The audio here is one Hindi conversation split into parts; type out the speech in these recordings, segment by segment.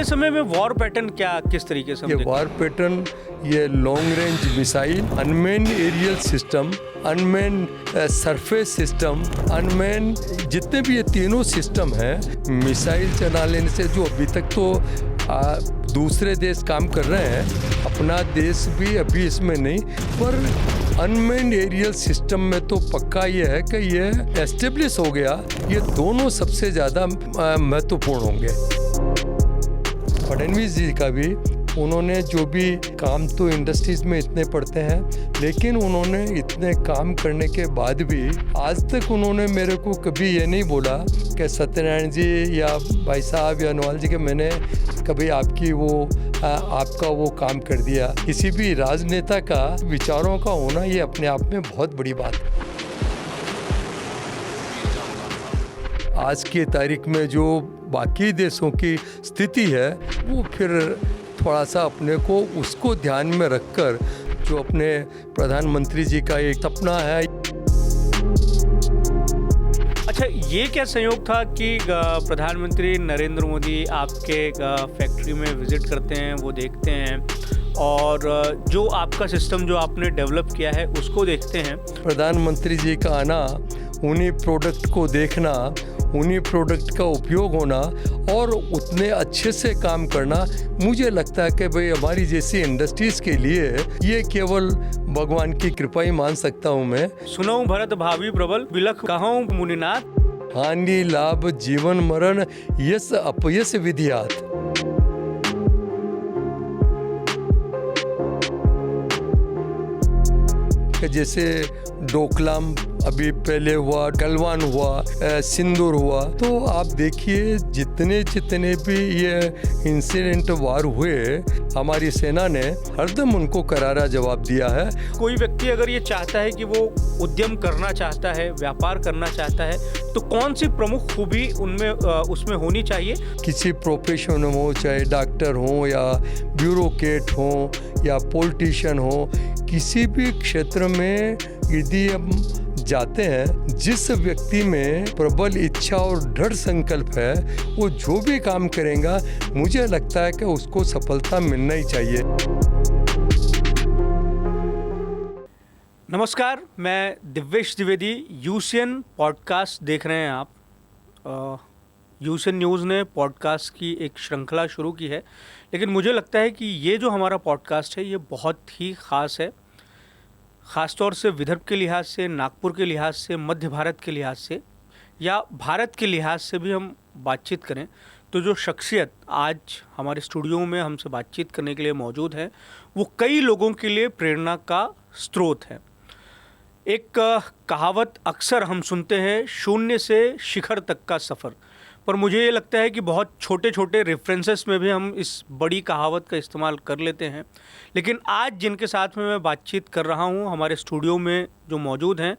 समय में वॉर पैटर्न क्या किस तरीके से हम ये देखते वॉर पैटर्न, ये long range missile, unmanned aerial system, unmanned surface system, unmanned जितने भी ये तीनों सिस्टम हैं, मिसाइल चला लेने से जो अभी तक तो दूसरे देश काम कर रहे हैं, अपना देश भी अभी इसमें नहीं, पर अनमैन्ड एरियल सिस्टम में तो पक्का ये है कि ये एस्टेब्लिश हो गया। ये दोनों सबसे ज़्यादा महत्वपूर्ण होंगे। फडणवीस जी का भी, उन्होंने जो भी काम तो इंडस्ट्रीज में इतने पड़ते हैं, लेकिन उन्होंने इतने काम करने के बाद भी आज तक उन्होंने मेरे को कभी ये नहीं बोला कि सत्यनारायण जी या भाई साहब या नवाल जी के मैंने कभी आपका वो काम कर दिया। किसी भी राजनेता का विचारों का होना ये अपने आप में बहुत बड़ी बात है। आज की तारीख में जो बाकी देशों की स्थिति है, वो फिर थोड़ा सा अपने को उसको ध्यान में रखकर, जो अपने प्रधानमंत्री जी का एक सपना है। अच्छा, ये क्या संयोग था कि प्रधानमंत्री नरेंद्र मोदी आपके फैक्ट्री में विजिट करते हैं, वो देखते हैं और जो आपका सिस्टम जो आपने डेवलप किया है उसको देखते हैं। प्रधानमंत्री जी का आना, उन्हीं प्रोडक्ट को देखना, उन्हीं प्रोडक्ट का उपयोग होना और उतने अच्छे से काम करना, मुझे लगता है कि भाई हमारी जैसी इंडस्ट्रीज के लिए ये केवल भगवान की कृपा ही मान सकता हूँ मैं। सुनऊं भरत भावी प्रबल, बिलख कहूं मुनिनाथ, हानि लाभ जीवन मरण यस अपयस विधियात। जैसे डोकलाम अभी पहले हुआ, गलवान हुआ, सिंदूर हुआ, तो आप देखिए जितने भी ये इंसिडेंट वार हुए, हमारी सेना ने हरदम उनको करारा जवाब दिया है। कोई व्यक्ति अगर ये चाहता है कि वो उद्यम करना चाहता है, व्यापार करना चाहता है, तो कौन सी प्रमुख खूबी उसमें होनी चाहिए? किसी प्रोफेशन हो, चाहे डॉक्टर हो या ब्यूरोक्रेट हो या पॉलिटिशियन हो, किसी भी क्षेत्र में यदि हम जाते हैं, जिस व्यक्ति में प्रबल इच्छा और दृढ़ संकल्प है, वो जो भी काम करेगा, मुझे लगता है कि उसको सफलता मिलना ही चाहिए। नमस्कार, मैं दिव्येश द्विवेदी। यूसीएन पॉडकास्ट देख रहे हैं आप। यूसीएन न्यूज़ ने पॉडकास्ट की एक श्रृंखला शुरू की है, लेकिन मुझे लगता है कि ये जो हमारा पॉडकास्ट है ये बहुत ही ख़ास है। ख़ासतौर से विदर्भ के लिहाज से, नागपुर के लिहाज से, मध्य भारत के लिहाज से या भारत के लिहाज से भी हम बातचीत करें तो जो शख्सियत आज हमारे स्टूडियो में हमसे बातचीत करने के लिए मौजूद है, वो कई लोगों के लिए प्रेरणा का स्रोत है। एक कहावत अक्सर हम सुनते हैं, शून्य से शिखर तक का सफ़र, पर मुझे ये लगता है कि बहुत छोटे छोटे रेफरेंसेस में भी हम इस बड़ी कहावत का इस्तेमाल कर लेते हैं। लेकिन आज जिनके साथ में मैं बातचीत कर रहा हूँ, हमारे स्टूडियो में जो मौजूद हैं,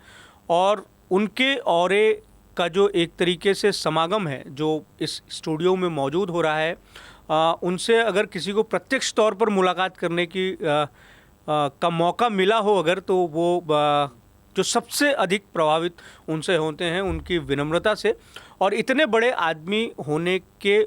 और उनके औरे का जो एक तरीके से समागम है जो इस स्टूडियो में मौजूद हो रहा है, उनसे अगर किसी को प्रत्यक्ष तौर पर मुलाकात करने का मौका मिला हो अगर, तो वो जो सबसे अधिक प्रभावित उनसे होते हैं उनकी विनम्रता से। और इतने बड़े आदमी होने के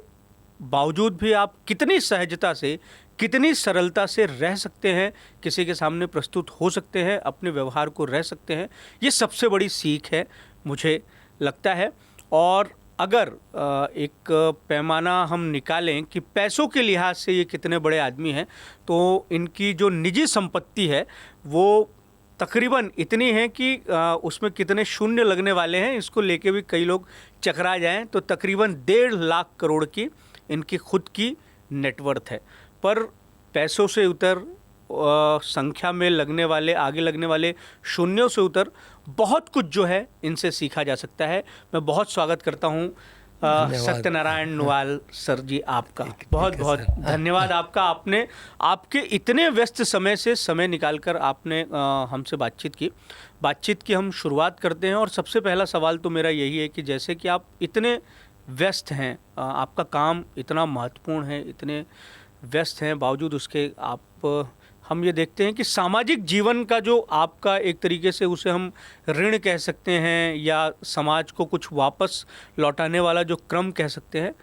बावजूद भी आप कितनी सहजता से, कितनी सरलता से रह सकते हैं, किसी के सामने प्रस्तुत हो सकते हैं, अपने व्यवहार को रह सकते हैं, ये सबसे बड़ी सीख है मुझे लगता है। और अगर एक पैमाना हम निकालें कि पैसों के लिहाज से ये कितने बड़े आदमी हैं, तो इनकी जो निजी संपत्ति है वो तकरीबन इतनी है कि उसमें कितने शून्य लगने वाले हैं, इसको लेके भी कई लोग चकरा जाएं, तो तकरीबन 1.5 लाख करोड़ की इनकी खुद की नेटवर्थ है। पर पैसों से उतर, संख्या में लगने वाले, आगे लगने वाले शून्यों से उतर, बहुत कुछ जो है इनसे सीखा जा सकता है। मैं बहुत स्वागत करता हूँ सत्यनारायण नुवाल सर जी, आपका बहुत बहुत धन्यवाद। आपने आपके इतने व्यस्त समय से समय निकालकर आपने हमसे बातचीत की हम शुरुआत करते हैं। और सबसे पहला सवाल तो मेरा यही है कि जैसे कि आप इतने व्यस्त हैं, आपका काम इतना महत्वपूर्ण है, इतने व्यस्त हैं, बावजूद उसके आप हम ये देखते हैं कि सामाजिक जीवन का जो आपका एक तरीके से उसे हम ऋण कह सकते हैं या समाज को कुछ वापस लौटाने वाला जो क्रम कह सकते हैं,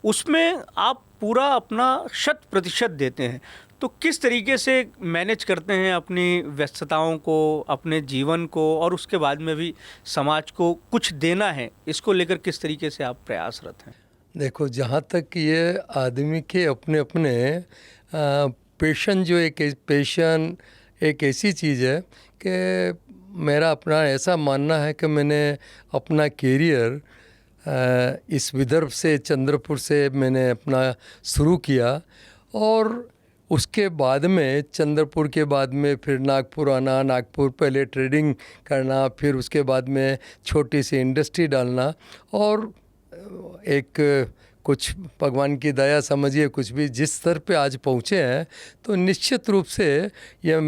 उसमें आप पूरा अपना 100% देते हैं। तो किस तरीके से मैनेज करते हैं अपनी व्यस्तताओं को, अपने जीवन को, और उसके बाद में भी समाज को कुछ देना है, इसको लेकर किस तरीके से आप प्रयासरत हैं? देखो, जहाँ तक ये आदमी के अपने अपने पेशन, जो पेशन एक ऐसी चीज़ है कि मेरा अपना ऐसा मानना है कि मैंने अपना कैरियर इस विदर्भ से, चंद्रपुर से मैंने अपना शुरू किया, और उसके बाद में चंद्रपुर के बाद में फिर नागपुर आना, नागपुर पहले ट्रेडिंग करना, फिर उसके बाद में छोटी सी इंडस्ट्री डालना, और एक कुछ भगवान की दया समझिए, कुछ भी जिस स्तर पे आज पहुँचे हैं, तो निश्चित रूप से ये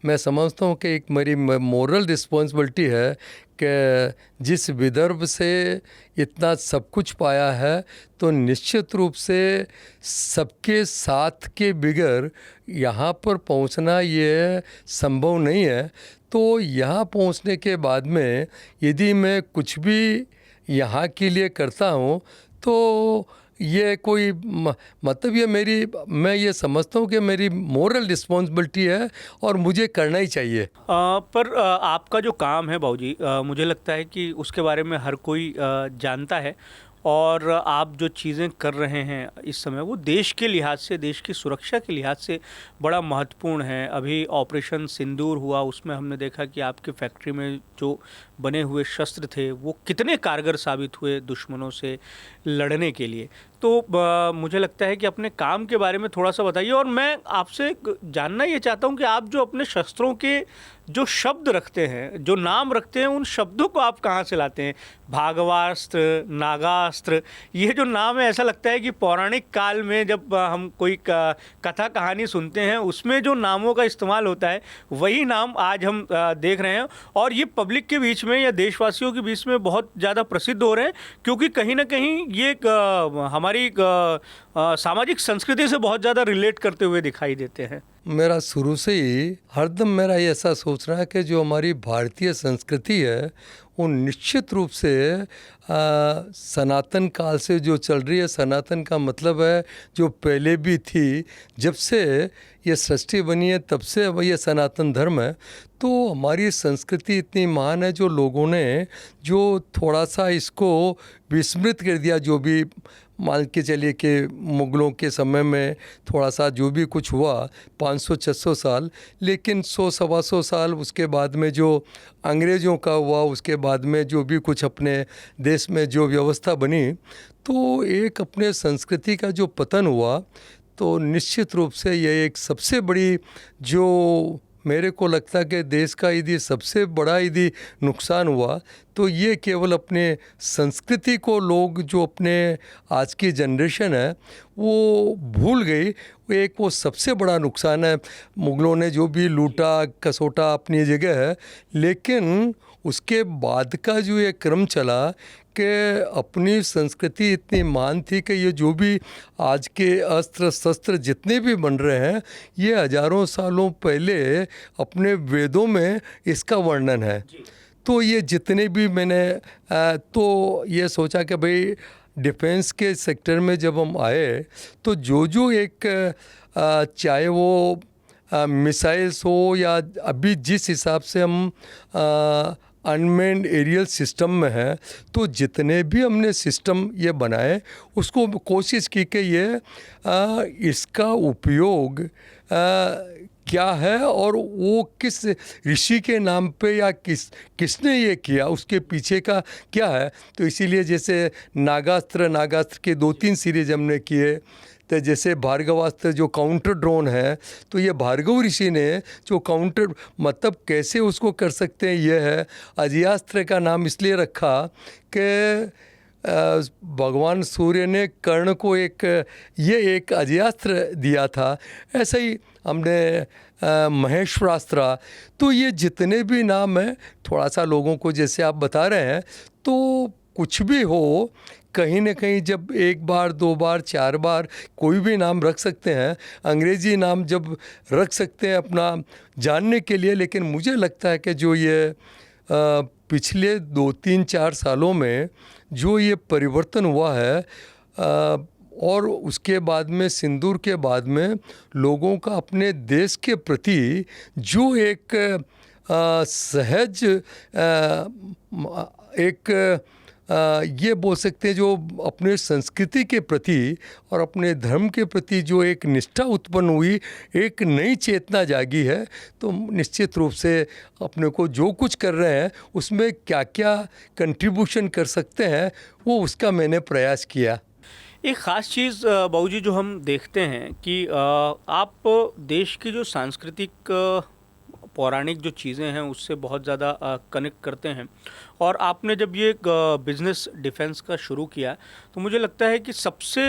मैं समझता हूँ कि एक मेरी मोरल रिस्पॉन्सिबिलिटी है कि जिस विदर्भ से इतना सब कुछ पाया है, तो निश्चित रूप से सबके साथ के बिगर यहाँ पर पहुँचना ये संभव नहीं है। तो यहाँ पहुँचने के बाद में यदि मैं कुछ भी यहाँ के लिए करता हूँ, तो ये कोई मतलब ये मैं ये समझता हूँ कि मेरी मोरल रिस्पॉन्सिबिलिटी है और मुझे करना ही चाहिए। पर आपका जो काम है बाबूजी, मुझे लगता है कि उसके बारे में हर कोई जानता है, और आप जो चीज़ें कर रहे हैं इस समय, वो देश के लिहाज से, देश की सुरक्षा के लिहाज से बड़ा महत्वपूर्ण है। अभी ऑपरेशन सिंदूर हुआ, उसमें हमने देखा कि आपके फैक्ट्री में जो बने हुए शस्त्र थे वो कितने कारगर साबित हुए दुश्मनों से लड़ने के लिए। तो मुझे लगता है कि अपने काम के बारे में थोड़ा सा बताइए, और मैं आपसे जानना ये चाहता हूँ कि आप जो अपने शस्त्रों के जो शब्द रखते हैं, जो नाम रखते हैं, उन शब्दों को आप कहाँ से लाते हैं? भागवास्त्र, नागास्त्र, ये जो नाम है, ऐसा लगता है कि पौराणिक काल में जब हम कोई कथा कहानी सुनते हैं, उसमें जो नामों का इस्तेमाल होता है, वही नाम आज हम देख रहे हैं, और ये पब्लिक के बीच में या देशवासियों के बीच में बहुत ज़्यादा प्रसिद्ध हो रहे हैं, क्योंकि कहीं ना कहीं ये हमारी सामाजिक संस्कृति से बहुत ज़्यादा रिलेट करते हुए दिखाई देते हैं। मेरा शुरू से ही हरदम मेरा ये ऐसा सोचना है कि जो हमारी भारतीय संस्कृति है, वो निश्चित रूप से सनातन काल से जो चल रही है। सनातन का मतलब है जो पहले भी थी, जब से ये सृष्टि बनी है तब से ये सनातन धर्म है। तो हमारी संस्कृति इतनी महान है, जो लोगों ने जो थोड़ा सा इसको विस्मृत कर दिया, जो भी मान के चलिए कि मुग़लों के समय में थोड़ा सा जो भी कुछ हुआ 500-600 साल, लेकिन 100-125 साल उसके बाद में जो अंग्रेज़ों का हुआ, उसके बाद में जो भी कुछ अपने देश में जो व्यवस्था बनी, तो एक अपने संस्कृति का जो पतन हुआ, तो निश्चित रूप से ये एक सबसे बड़ी, जो मेरे को लगता है कि देश का यदि सबसे बड़ा यदि नुकसान हुआ, तो ये केवल अपने संस्कृति को लोग, जो अपने आज की जनरेशन है, वो भूल गई। वो सबसे बड़ा नुकसान है। मुग़लों ने जो भी लूटा कसोटा अपनी जगह है, लेकिन उसके बाद का जो ये क्रम चला कि अपनी संस्कृति इतनी महान थी कि ये जो भी आज के अस्त्र शस्त्र जितने भी बन रहे हैं, ये हजारों सालों पहले अपने वेदों में इसका वर्णन है। तो ये जितने भी मैंने तो ये सोचा कि भाई डिफेंस के सेक्टर में जब हम आए, तो जो एक चाहे वो मिसाइल्स हो, या अभी जिस हिसाब से हम अनमैन्ड एरियल सिस्टम में है, तो जितने भी हमने सिस्टम ये बनाए, उसको कोशिश की कि ये इसका उपयोग क्या है, और वो किस ऋषि के नाम पे या किसने ये किया, उसके पीछे का क्या है। तो इसीलिए जैसे नागास्त्र के 2-3 सीरीज हमने किए। तो जैसे भार्गवास्त्र जो काउंटर ड्रोन है, तो ये भार्गव ऋषि ने जो काउंटर, मतलब कैसे उसको कर सकते हैं, ये है। अजयास्त्र का नाम इसलिए रखा कि भगवान सूर्य ने कर्ण को एक अजयास्त्र दिया था। ऐसा ही हमने महेश्वरास्त्र। तो ये जितने भी नाम हैं, थोड़ा सा लोगों को जैसे आप बता रहे हैं, तो कुछ भी हो, कहीं ना कहीं जब 1 बार 2 बार 4 बार कोई भी नाम रख सकते हैं, अंग्रेज़ी नाम जब रख सकते हैं अपना जानने के लिए। लेकिन मुझे लगता है कि जो ये पिछले 2-3-4 सालों में जो ये परिवर्तन हुआ है, और उसके बाद में सिंदूर के बाद में लोगों का अपने देश के प्रति जो एक सहज एक ये बोल सकते हैं जो अपने संस्कृति के प्रति और अपने धर्म के प्रति जो एक निष्ठा उत्पन्न हुई, एक नई चेतना जागी है, तो निश्चित रूप से अपने को जो कुछ कर रहे हैं उसमें क्या क्या कंट्रीब्यूशन कर सकते हैं वो उसका मैंने प्रयास किया। एक ख़ास चीज़ बाबूजी जो हम देखते हैं कि आप देश की जो सांस्कृतिक पौराणिक जो चीज़ें हैं उससे बहुत ज़्यादा कनेक्ट करते हैं, और आपने जब ये बिज़नेस डिफेंस का शुरू किया तो मुझे लगता है कि सबसे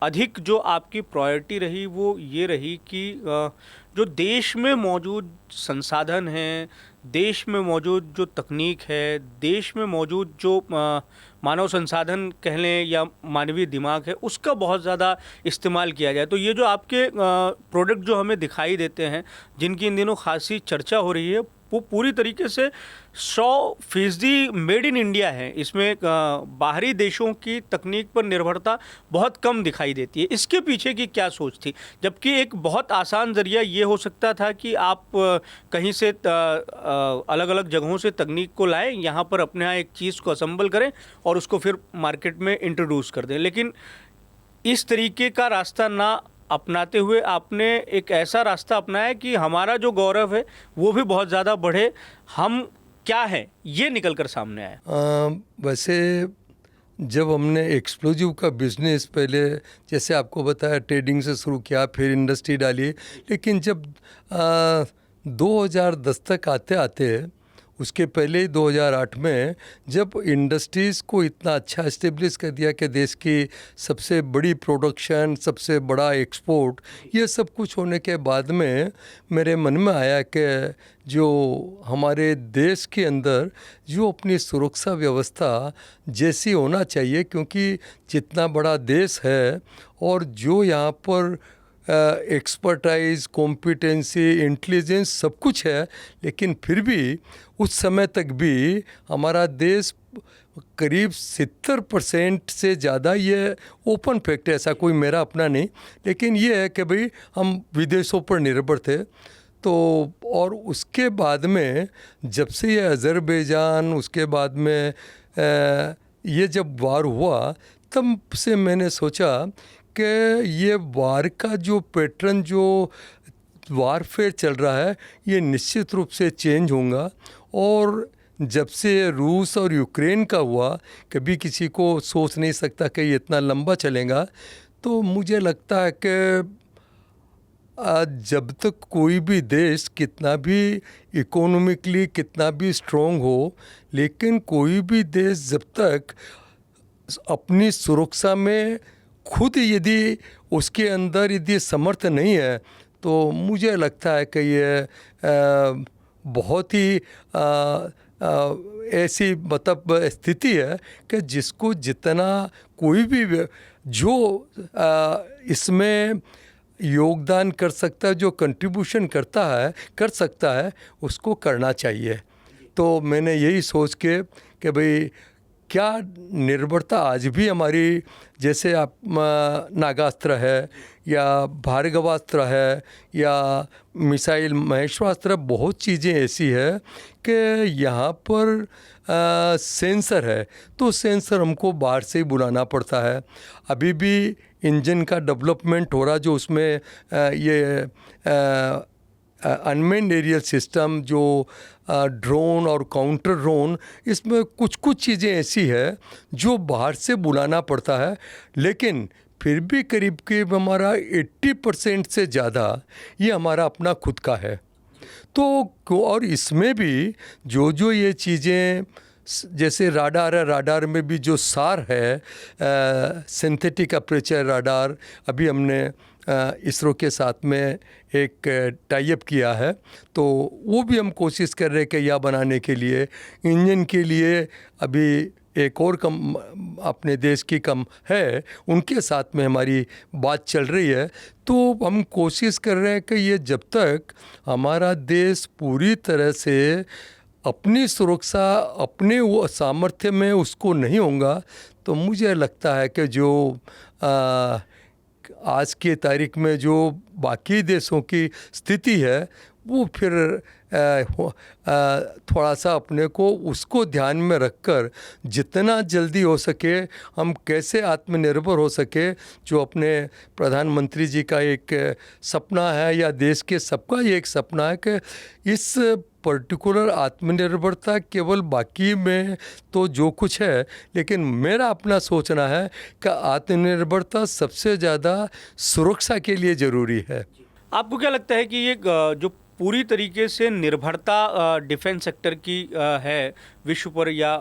अधिक जो आपकी प्रायोरिटी रही वो ये रही कि जो देश में मौजूद संसाधन हैं, देश में मौजूद जो तकनीक है, देश में मौजूद जो मानव संसाधन कह लें या मानवीय दिमाग है, उसका बहुत ज़्यादा इस्तेमाल किया जाए। तो ये जो आपके प्रोडक्ट जो हमें दिखाई देते हैं, जिनकी इन दिनों खासी चर्चा हो रही है, वो पूरी तरीके से 100% मेड इन इंडिया है। इसमें बाहरी देशों की तकनीक पर निर्भरता बहुत कम दिखाई देती है। इसके पीछे की क्या सोच थी? जबकि एक बहुत आसान ज़रिया ये हो सकता था कि आप कहीं से अलग अलग जगहों से तकनीक को लाएं, यहाँ पर अपने यहाँ एक चीज़ को असेंबल करें और उसको फिर मार्केट में इंट्रोड्यूस कर दें। लेकिन इस तरीके का रास्ता ना अपनाते हुए आपने एक ऐसा रास्ता अपनाया कि हमारा जो गौरव है वो भी बहुत ज़्यादा बढ़े, हम क्या है ये निकल कर सामने आया। वैसे जब हमने एक्सप्लोजिव का बिज़नेस पहले जैसे आपको बताया ट्रेडिंग से शुरू किया, फिर इंडस्ट्री डाली, लेकिन जब 2010 तक आते आते, उसके पहले ही 2008 में जब इंडस्ट्रीज़ को इतना अच्छा इस्टेब्लिश कर दिया कि देश की सबसे बड़ी प्रोडक्शन, सबसे बड़ा एक्सपोर्ट, ये सब कुछ होने के बाद में मेरे मन में आया कि जो हमारे देश के अंदर जो अपनी सुरक्षा व्यवस्था जैसी होना चाहिए, क्योंकि जितना बड़ा देश है और जो यहाँ पर एक्सपर्टाइज, कॉम्पिटेंसी, इंटेलिजेंस सब कुछ है, लेकिन फिर भी उस समय तक भी हमारा देश करीब 70% से ज़्यादा, ये ओपन फैक्ट है, ऐसा कोई मेरा अपना नहीं, लेकिन ये है कि भाई हम विदेशों पर निर्भर थे। तो और उसके बाद में जब से ये अज़रबैजान, उसके बाद में ये जब वार हुआ, तब से मैंने सोचा कि ये वार का जो पैटर्न, जो वारफेयर चल रहा है, ये निश्चित रूप से चेंज होगा। और जब से रूस और यूक्रेन का हुआ, कभी किसी को सोच नहीं सकता कि ये इतना लंबा चलेगा। तो मुझे लगता है कि जब तक कोई भी देश कितना भी इकोनॉमिकली कितना भी स्ट्रॉन्ग हो, लेकिन कोई भी देश जब तक अपनी सुरक्षा में खुद यदि उसके अंदर यदि समर्थ नहीं है, तो मुझे लगता है कि ये बहुत ही ऐसी मतलब स्थिति है कि जिसको जितना कोई भी जो इसमें योगदान कर सकता है, जो कंट्रीब्यूशन कर सकता है, उसको करना चाहिए। तो मैंने यही सोच के कि भाई क्या निर्भरता आज भी हमारी, जैसे आप नागास्त्र है या भार्गवास्त्र है या मिसाइल महेश्वास्त्र, बहुत चीज़ें ऐसी है कि यहाँ पर सेंसर है, तो सेंसर हमको बाहर से ही बुलाना पड़ता है। अभी भी इंजन का डेवलपमेंट हो रहा, जो उसमें ये अनमेन्ड एरियल सिस्टम, जो ड्रोन और काउंटर ड्रोन, इसमें कुछ कुछ चीज़ें ऐसी है जो बाहर से बुलाना पड़ता है, लेकिन फिर भी करीब करीब हमारा 80% से ज़्यादा ये हमारा अपना खुद का है। तो और इसमें भी जो जो ये चीज़ें, जैसे राडार है, राडार में भी जो सार है, सिंथेटिक अपर्चर राडार, अभी हमने इसरो के साथ में एक टाई अप किया है, तो वो भी हम कोशिश कर रहे हैं कि यह बनाने के लिए, इंजन के लिए अभी एक और कम अपने देश की कम है, उनके साथ में हमारी बात चल रही है। तो हम कोशिश कर रहे हैं कि ये जब तक हमारा देश पूरी तरह से अपनी सुरक्षा अपने वो सामर्थ्य में उसको नहीं होगा तो मुझे लगता है कि जो आज के तारीख में जो बाकी देशों की स्थिति है वो फिर थोड़ा सा अपने को उसको ध्यान में रखकर जितना जल्दी हो सके हम कैसे आत्मनिर्भर हो सके, जो अपने प्रधानमंत्री जी का एक सपना है या देश के सबका ये एक सपना है कि इस पर्टिकुलर आत्मनिर्भरता केवल बाकी में तो जो कुछ है, लेकिन मेरा अपना सोचना है कि आत्मनिर्भरता सबसे ज़्यादा सुरक्षा के लिए ज़रूरी है। आपको क्या लगता है कि ये जो पूरी तरीके से निर्भरता डिफेंस सेक्टर की है विश्व पर या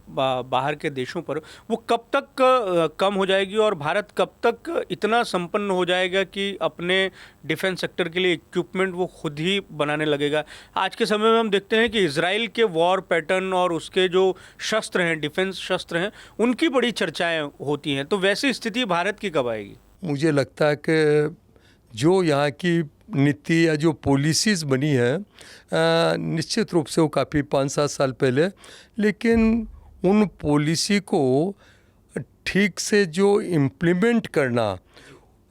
बाहर के देशों पर, वो कब तक कम हो जाएगी और भारत कब तक इतना संपन्न हो जाएगा कि अपने डिफेंस सेक्टर के लिए इक्विपमेंट वो खुद ही बनाने लगेगा? आज के समय में हम देखते हैं कि इजराइल के वॉर पैटर्न और उसके जो शस्त्र हैं, डिफेंस शस्त्र हैं, उनकी बड़ी चर्चाएं होती हैं। तो वैसी स्थिति भारत की कब आएगी? मुझे लगता है कि जो यहाँ की नीति या जो पॉलिसीज़ बनी है निश्चित रूप से वो काफ़ी 5-7 साल पहले, लेकिन उन पॉलिसी को ठीक से जो इम्प्लीमेंट करना,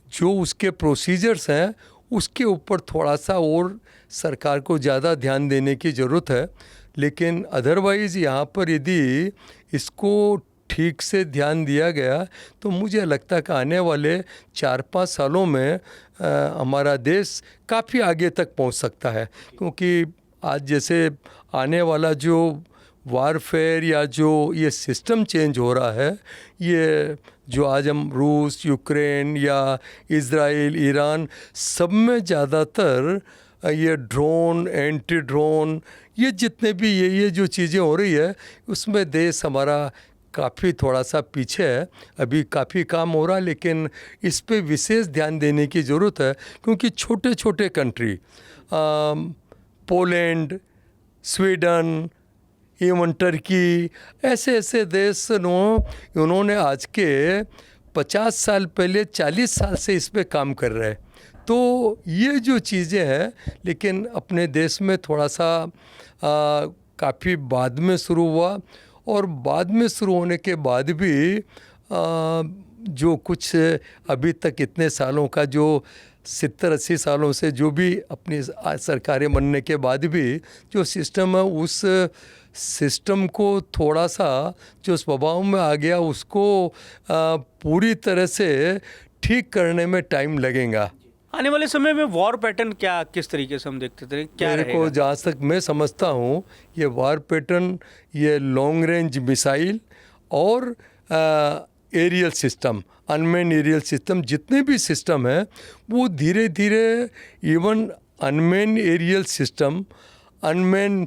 जो उसके प्रोसीजर्स हैं उसके ऊपर थोड़ा सा और सरकार को ज़्यादा ध्यान देने की ज़रूरत है। लेकिन अदरवाइज़ यहाँ पर यदि इसको ठीक से ध्यान दिया गया तो मुझे लगता है कि आने वाले 4-5 सालों में हमारा देश काफ़ी आगे तक पहुंच सकता है, क्योंकि आज जैसे आने वाला जो वारफेयर या जो ये सिस्टम चेंज हो रहा है, ये जो आज हम रूस, यूक्रेन या इज़राइल, ईरान, सब में ज़्यादातर ये ड्रोन, एंटी ड्रोन, ये जितने भी ये जो चीज़ें हो रही है उसमें देश हमारा काफ़ी थोड़ा सा पीछे है। अभी काफ़ी काम हो रहा है, लेकिन इस पे विशेष ध्यान देने की ज़रूरत है, क्योंकि छोटे छोटे country Poland, Sweden, even Turkey, ऐसे ऐसे देश उन्होंने आज के 50 साल पहले 40 साल से इस पे काम कर रहे हैं। तो ये जो चीज़ें हैं, लेकिन अपने देश में थोड़ा सा काफ़ी बाद में शुरू हुआ, और बाद में शुरू होने के बाद भी जो कुछ अभी तक इतने सालों का जो 70-80 सालों से जो भी अपनी सरकारें बनने के बाद भी जो सिस्टम है, उस सिस्टम को थोड़ा सा जो स्वभाव में आ गया उसको पूरी तरह से ठीक करने में टाइम लगेगा। आने वाले समय में वॉर पैटर्न क्या, किस तरीके से हम देखते थे, क्या मेरे रहेगा? को जहाँ तक मैं समझता हूँ ये वॉर पैटर्न, ये लॉन्ग रेंज मिसाइल और aerial system, unmanned aerial system, जितने भी सिस्टम हैं वो धीरे धीरे, even unmanned aerial system, unmanned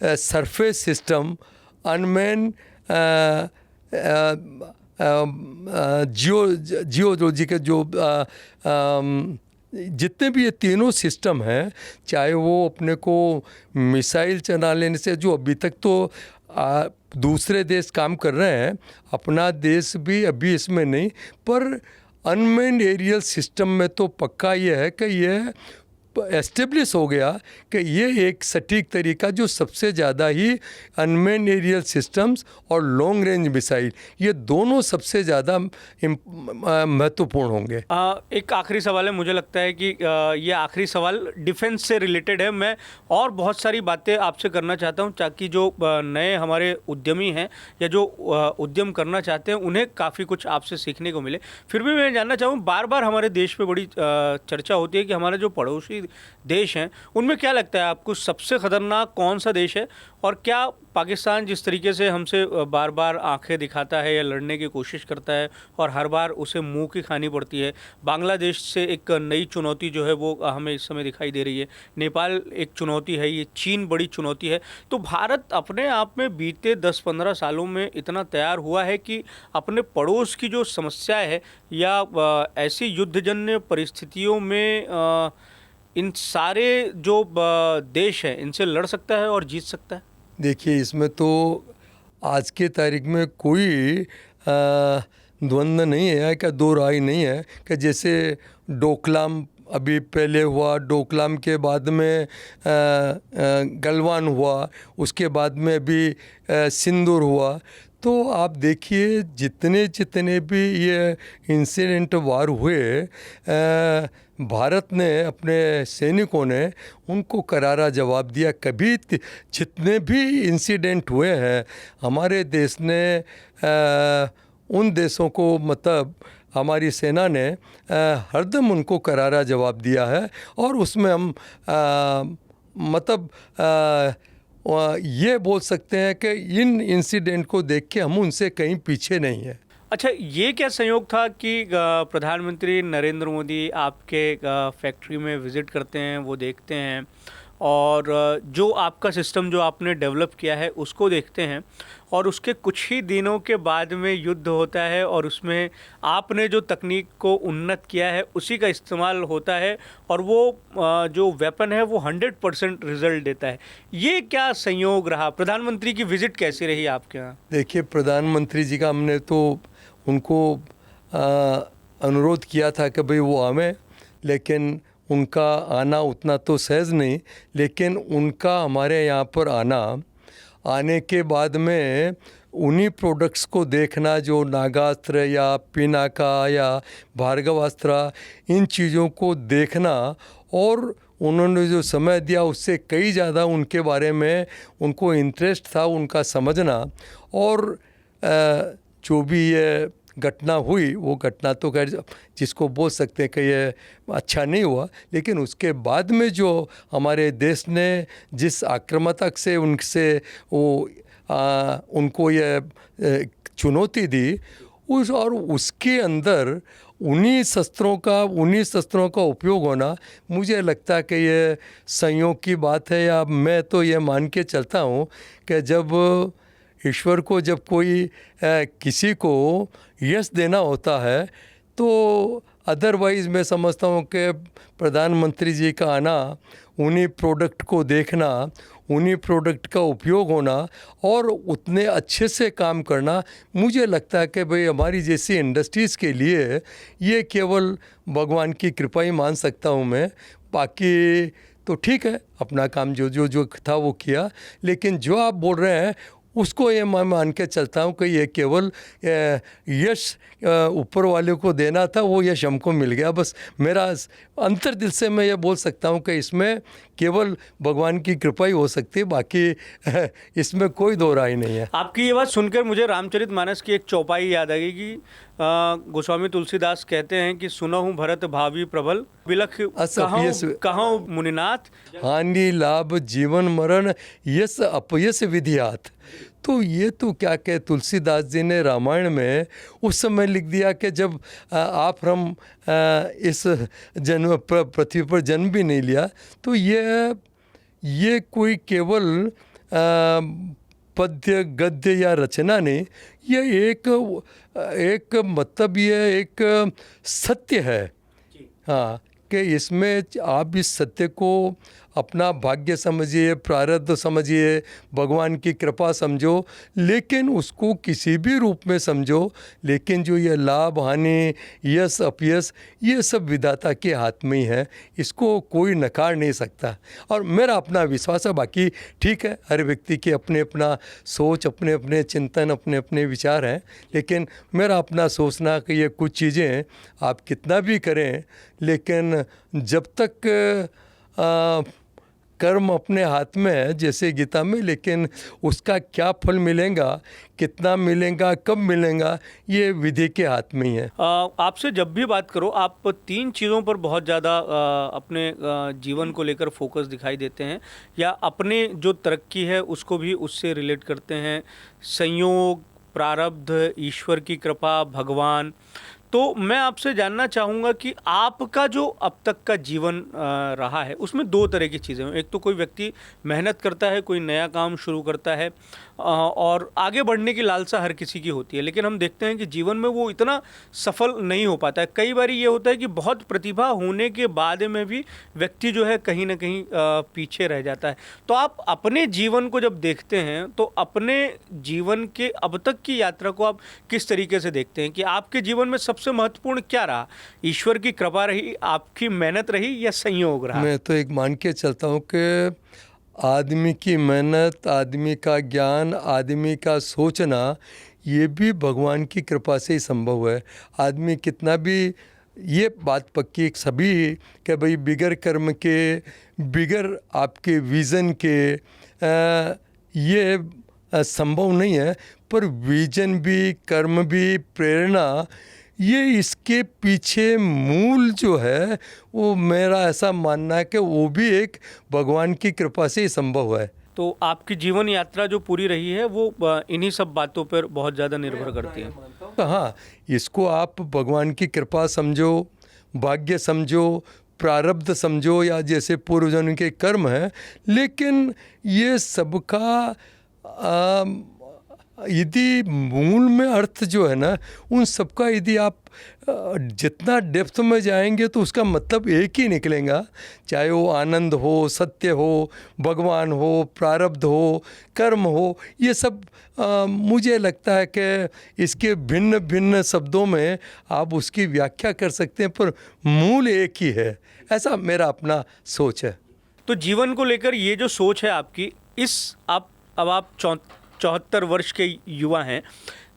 surface system, unmanned geology के जो जितने भी ये तीनों सिस्टम हैं, चाहे वो अपने को मिसाइल चला लेने से, जो अभी तक तो दूसरे देश काम कर रहे हैं, अपना देश भी अभी इसमें नहीं, पर अनमैन्ड एरियल सिस्टम में तो पक्का ये है कि ये एस्टेब्लिश हो गया कि ये एक सटीक तरीका, जो सबसे ज़्यादा ही अनमैन्ड एरियल सिस्टम्स और लॉन्ग रेंज मिसाइल, ये दोनों सबसे ज़्यादा महत्वपूर्ण होंगे। एक आखिरी सवाल है, मुझे लगता है कि ये आखिरी सवाल डिफेंस से रिलेटेड है। मैं और बहुत सारी बातें आपसे करना चाहता हूँ, ताकि जो नए हमारे उद्यमी हैं या जो उद्यम करना चाहते हैं उन्हें काफ़ी कुछ आपसे सीखने को मिले। फिर भी मैं जानना चाहूँ, बार बार हमारे देश पे बड़ी चर्चा होती है कि हमारे जो पड़ोसी देश हैं उनमें क्या लगता है आपको सबसे खतरनाक कौन सा देश है? और क्या पाकिस्तान जिस तरीके से हमसे बार बार आंखें दिखाता है या लड़ने की कोशिश करता है और हर बार उसे मुंह की खानी पड़ती है, बांग्लादेश से एक नई चुनौती जो है वो हमें इस समय दिखाई दे रही है, नेपाल एक चुनौती है, ये चीन बड़ी चुनौती है, तो भारत अपने आप में बीते 10-15 सालों में इतना तैयार हुआ है कि अपने पड़ोस की जो समस्याएँ है या ऐसी युद्धजन्य परिस्थितियों में इन सारे जो देश हैं इनसे लड़ सकता है और जीत सकता है? देखिए, इसमें तो आज के तारीख में कोई द्वंद्व नहीं है, क्या दो राय नहीं है कि जैसे डोकलाम अभी पहले हुआ, डोकलाम के बाद में गलवान हुआ, उसके बाद में अभी सिंदूर हुआ। तो आप देखिए जितने जितने भी ये इंसिडेंट वार हुए, भारत ने अपने सैनिकों ने उनको करारा जवाब दिया। कभी जितने भी इंसिडेंट हुए हैं हमारे देश ने उन देशों को, मतलब हमारी सेना ने हरदम उनको करारा जवाब दिया है। और उसमें हम मतलब ये बोल सकते हैं कि इन इंसिडेंट को देख के हम उनसे कहीं पीछे नहीं है। अच्छा, ये क्या संयोग था कि प्रधानमंत्री नरेंद्र मोदी आपके फैक्ट्री में विज़िट करते हैं, वो देखते हैं और जो आपका सिस्टम जो आपने डेवलप किया है उसको देखते हैं, और उसके कुछ ही दिनों के बाद में युद्ध होता है और उसमें आपने जो तकनीक को उन्नत किया है उसी का इस्तेमाल होता है और वो जो वेपन है वो 100% रिजल्ट देता है। ये क्या संयोग रहा? प्रधानमंत्री की विज़िट कैसी रही आपके यहाँ? देखिए, प्रधानमंत्री जी का हमने तो उनको अनुरोध किया था कि भाई वो आवें, लेकिन उनका आना उतना तो सहज नहीं। लेकिन उनका हमारे यहाँ पर आने के बाद में उन्हीं प्रोडक्ट्स को देखना, जो नागास्त्र या पिनाका या भार्गवास्त्र, इन चीज़ों को देखना, और उन्होंने जो समय दिया उससे कई ज़्यादा उनके बारे में उनको इंटरेस्ट था, उनका समझना। और जो भी ये घटना हुई, वो घटना तो खैर जिसको बोल सकते हैं कि ये अच्छा नहीं हुआ, लेकिन उसके बाद में जो हमारे देश ने जिस आक्रामकता से उनसे उनको ये चुनौती दी, और उसके अंदर उन्हीं शस्त्रों का उपयोग होना, मुझे लगता है कि ये संयोग की बात है। या मैं तो ये मान के चलता हूँ कि जब ईश्वर को जब कोई किसी को यश देना होता है, तो अदरवाइज़ मैं समझता हूँ कि प्रधानमंत्री जी का आना, उन्हीं प्रोडक्ट को देखना, उन्हीं प्रोडक्ट का उपयोग होना और उतने अच्छे से काम करना, मुझे लगता है कि भाई हमारी जैसी इंडस्ट्रीज़ के लिए ये केवल भगवान की कृपा ही मान सकता हूँ मैं। बाकी तो ठीक है, अपना काम जो था वो किया, लेकिन जो आप बोल रहे हैं उसको ये मैं मान के चलता हूँ कि ये केवल यश ऊपर वाले को देना था, वो यश हमको मिल गया। बस मेरा अंतर दिल से मैं ये बोल सकता हूँ कि इसमें केवल भगवान की कृपा ही हो सकती है, बाकी इसमें कोई दो राय नहीं है। आपकी ये बात सुनकर मुझे रामचरितमानस की एक चौपाई याद आ गई कि गोस्वामी तुलसीदास कहते हैं कि सुनहु भरत भावी प्रबल बिलख कहाँ मुनिनाथ, हानि लाभ जीवन मरण यस अपयस विधियात। तो ये तो क्या कहे, तुलसीदास जी ने रामायण में उस समय लिख दिया कि जब आप हम इस जन्म पृथ्वी पर जन्म भी नहीं लिया, तो ये कोई केवल पद्य गद्य या रचना नहीं, ये एक मतलब ये एक सत्य है। हाँ, कि इसमें आप इस सत्य को अपना भाग्य समझिए, प्रारब्ध समझिए, भगवान की कृपा समझो, लेकिन उसको किसी भी रूप में समझो। लेकिन जो ये लाभ हानि, यश अपयश, ये सब विधाता के हाथ में ही है, इसको कोई नकार नहीं सकता। और मेरा अपना विश्वास है, बाकी ठीक है, हर व्यक्ति के अपने अपना सोच, अपने अपने चिंतन, अपने अपने विचार हैं, लेकिन मेरा अपना सोचना कि ये कुछ चीज़ें आप कितना भी करें, लेकिन जब तक कर्म अपने हाथ में है, जैसे गीता में, लेकिन उसका क्या फल मिलेगा, कितना मिलेगा, कब मिलेगा, ये विधि के हाथ में ही है। आपसे जब भी बात करो, आप 3 चीज़ों पर बहुत ज़्यादा अपने जीवन को लेकर फोकस दिखाई देते हैं, या अपने जो तरक्की है उसको भी उससे रिलेट करते हैं, संयोग, प्रारब्ध, ईश्वर की कृपा, भगवान। तो मैं आपसे जानना चाहूँगा कि आपका जो अब तक का जीवन रहा है उसमें 2 तरह की चीज़ें हैं। एक तो कोई व्यक्ति मेहनत करता है, कोई नया काम शुरू करता है और आगे बढ़ने की लालसा हर किसी की होती है, लेकिन हम देखते हैं कि जीवन में वो इतना सफल नहीं हो पाता है। कई बार ये होता है कि बहुत प्रतिभा होने के बाद में भी व्यक्ति जो है कहीं ना कहीं पीछे रह जाता है। तो आप अपने जीवन को जब देखते हैं तो अपने जीवन के अब तक की यात्रा को आप किस तरीके से देखते हैं कि आपके जीवन में सबसे सबसे महत्वपूर्ण क्या रहा? ईश्वर की कृपा रही, आपकी मेहनत रही, या संयोग रहा? मैं तो एक मान के चलता हूँ कि आदमी की मेहनत, आदमी का ज्ञान, आदमी का सोचना, ये भी भगवान की कृपा से ही संभव है। आदमी कितना भी, ये बात पक्की सभी कि भाई बिगर कर्म के, बिगर आपके विज़न के ये संभव नहीं है। पर विजन भी, कर्म भी, प्रेरणा, ये इसके पीछे मूल जो है वो मेरा ऐसा मानना है कि वो भी एक भगवान की कृपा से ही संभव है। तो आपकी जीवन यात्रा जो पूरी रही है वो इन्हीं सब बातों पर बहुत ज़्यादा निर्भर करती है। तो हाँ, इसको आप भगवान की कृपा समझो, भाग्य समझो, प्रारब्ध समझो, या जैसे पूर्वजन्म के कर्म हैं, लेकिन ये सबका यदि मूल में अर्थ जो है ना, उन सबका यदि आप जितना डेप्थ में जाएंगे तो उसका मतलब एक ही निकलेगा। चाहे वो आनंद हो, सत्य हो, भगवान हो, प्रारब्ध हो, कर्म हो, ये सब मुझे लगता है कि इसके भिन्न भिन्न शब्दों में आप उसकी व्याख्या कर सकते हैं, पर मूल एक ही है। ऐसा मेरा अपना सोच है। तो जीवन को लेकर ये जो सोच है आपकी, अब आप 74 वर्ष के युवा हैं,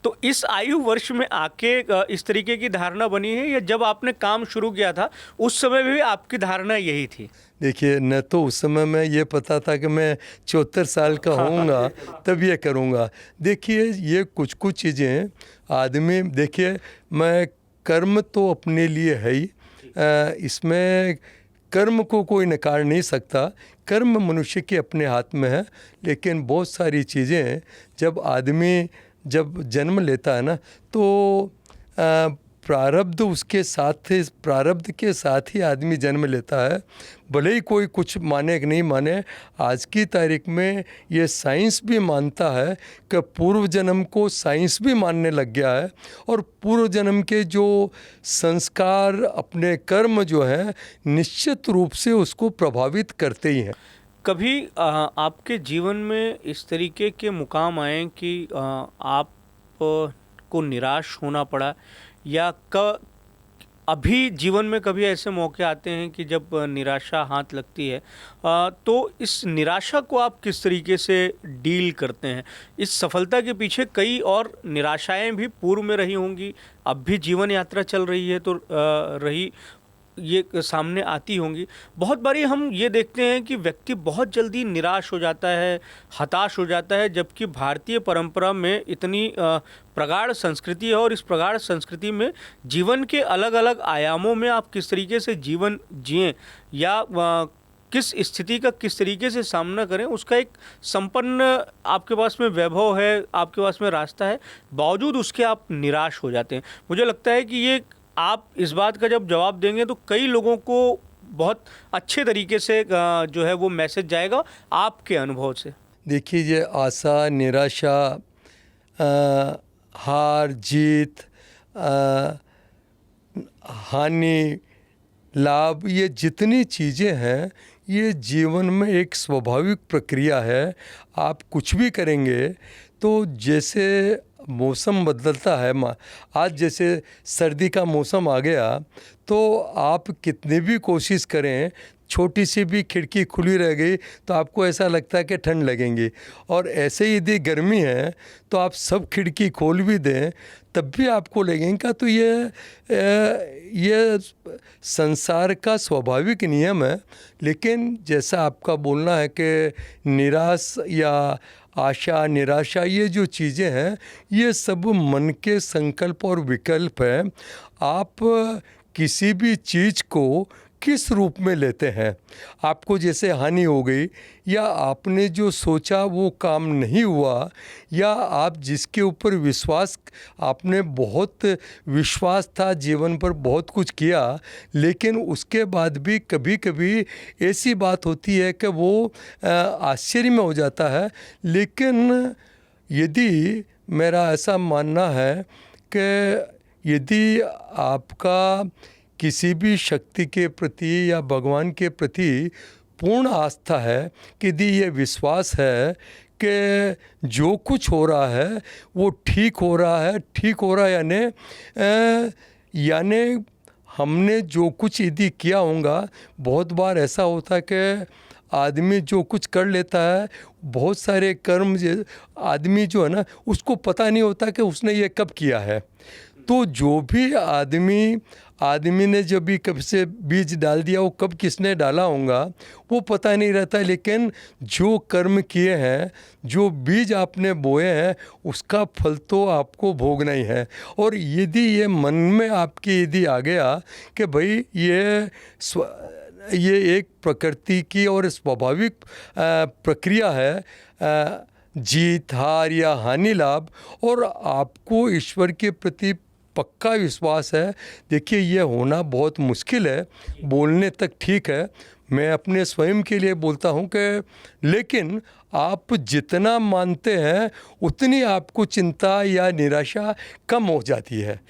तो इस आयु वर्ष में आके इस तरीके की धारणा बनी है, या जब आपने काम शुरू किया था उस समय भी आपकी धारणा यही थी? देखिए, न तो उस समय में ये पता था कि मैं 74 साल का होऊंगा तब ये करूंगा। देखिए, ये कुछ कुछ चीज़ें आदमी, देखिए मैं कर्म तो अपने लिए है ही, इसमें कर्म को कोई नकार नहीं सकता। कर्म मनुष्य के अपने हाथ में है, लेकिन बहुत सारी चीज़ें जब आदमी जब जन्म लेता है ना, तो प्रारब्ध उसके साथ, प्रारब्ध के साथ ही आदमी जन्म लेता है। भले ही कोई कुछ माने कि नहीं माने, आज की तारीख में ये साइंस भी मानता है कि पूर्व जन्म को साइंस भी मानने लग गया है, और पूर्व जन्म के जो संस्कार, अपने कर्म जो हैं, निश्चित रूप से उसको प्रभावित करते ही हैं। कभी आपके जीवन में इस तरीके के मुकाम आए कि आप को निराश होना पड़ा, या अभी जीवन में कभी ऐसे मौके आते हैं कि जब निराशा हाथ लगती है, तो इस निराशा को आप किस तरीके से डील करते हैं? इस सफलता के पीछे कई और निराशाएं भी पूर्व में रही होंगी, अब भी जीवन यात्रा चल रही है तो रही, ये सामने आती होंगी। बहुत बारी हम ये देखते हैं कि व्यक्ति बहुत जल्दी निराश हो जाता है, हताश हो जाता है, जबकि भारतीय परंपरा में इतनी प्रगाढ़ संस्कृति है, और इस प्रगाढ़ संस्कृति में जीवन के अलग अलग आयामों में आप किस तरीके से जीवन जिएं, या किस स्थिति का किस तरीके से सामना करें, उसका एक संपन्न आपके पास में वैभव है, आपके पास में रास्ता है, बावजूद उसके आप निराश हो जाते हैं। मुझे लगता है कि ये आप इस बात का जब जवाब देंगे तो कई लोगों को बहुत अच्छे तरीके से जो है वो मैसेज जाएगा आपके अनुभव से। देखिए, ये आशा, निराशा, हार जीत, हानि, लाभ, ये जितनी चीज़ें हैं, ये जीवन में एक स्वाभाविक प्रक्रिया है। आप कुछ भी करेंगे तो जैसे मौसम बदलता है, आज जैसे सर्दी का मौसम आ गया, तो आप कितनी भी कोशिश करें, छोटी सी भी खिड़की खुली रह गई तो आपको ऐसा लगता है कि ठंड लगेंगी। और ऐसे ही यदि गर्मी है तो आप सब खिड़की खोल भी दें तब भी आपको लगेगा। तो ये संसार का स्वाभाविक नियम है। लेकिन जैसा आपका बोलना है कि निराश या आशा, निराशा, ये जो चीज़ें हैं, ये सब मन के संकल्प और विकल्प हैं। आप किसी भी चीज़ को किस रूप में लेते हैं? आपको जैसे हानि हो गई, या आपने जो सोचा वो काम नहीं हुआ, या आप जिसके ऊपर विश्वास, आपने बहुत विश्वास था, जीवन पर बहुत कुछ किया, लेकिन उसके बाद भी कभी कभी ऐसी बात होती है कि वो आश्चर्य में हो जाता है। लेकिन यदि मेरा ऐसा मानना है कि यदि आपका किसी भी शक्ति के प्रति या भगवान के प्रति पूर्ण आस्था है, कि यदि ये विश्वास है कि जो कुछ हो रहा है वो ठीक हो रहा है, ठीक हो रहा है, यानी यानी हमने जो कुछ यदि किया होगा, बहुत बार ऐसा होता है कि आदमी जो कुछ कर लेता है, बहुत सारे कर्म आदमी जो है ना, उसको पता नहीं होता कि उसने ये कब किया है। तो जो भी आदमी ने जब भी कब से बीज डाल दिया, वो कब किसने डाला होगा वो पता नहीं रहता, लेकिन जो कर्म किए हैं, जो बीज आपने बोए हैं, उसका फल तो आपको भोगना ही है। और यदि ये मन में आपके यदि आ गया कि भाई ये एक प्रकृति की और स्वाभाविक प्रक्रिया है, जीत हार या हानि लाभ, और आपको ईश्वर के प्रति पक्का विश्वास है, देखिए ये होना बहुत मुश्किल है। बोलने तक ठीक है, मैं अपने स्वयं के लिए बोलता हूँ कि लेकिन आप जितना मानते हैं उतनी आपको चिंता या निराशा कम हो जाती है।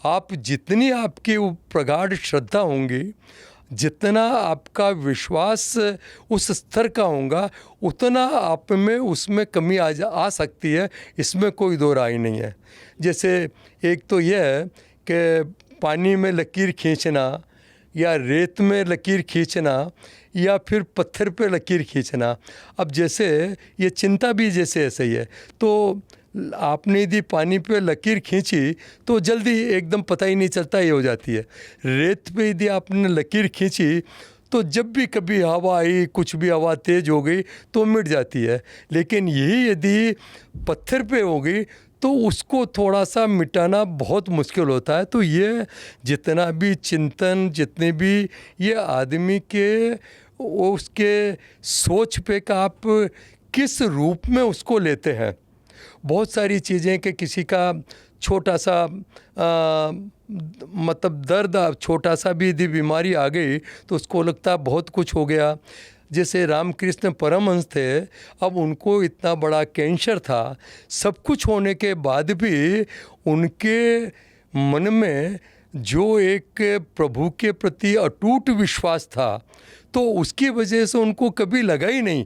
आप जितनी आपकी प्रगाढ़ श्रद्धा होंगी, जितना आपका विश्वास उस स्तर का होगा, उतना आप में उसमें कमी आ सकती है, इसमें कोई दो राय नहीं है। जैसे एक तो यह है कि पानी में लकीर खींचना या रेत में लकीर खींचना या फिर पत्थर पे लकीर खींचना। अब जैसे ये चिंता भी जैसे ऐसे ही है, तो आपने यदि पानी पे लकीर खींची तो जल्दी एकदम पता ही नहीं चलता, ये हो जाती है। रेत पे यदि आपने लकीर खींची तो जब भी कभी हवा आई, कुछ भी हवा तेज हो गई तो मिट जाती है, लेकिन यही यदि पत्थर पे हो गई तो उसको थोड़ा सा मिटाना बहुत मुश्किल होता है। तो ये जितना भी चिंतन, जितने भी ये आदमी के उसके सोच पे का आप किस रूप में उसको लेते हैं। बहुत सारी चीज़ें कि किसी का छोटा सा मतलब दर्द, छोटा सा भी यदि बीमारी आ गई तो उसको लगता है बहुत कुछ हो गया। जैसे रामकृष्ण परमहंस थे, अब उनको इतना बड़ा कैंसर था, सब कुछ होने के बाद भी उनके मन में जो एक प्रभु के प्रति अटूट विश्वास था, तो उसकी वजह से उनको कभी लगा ही नहीं।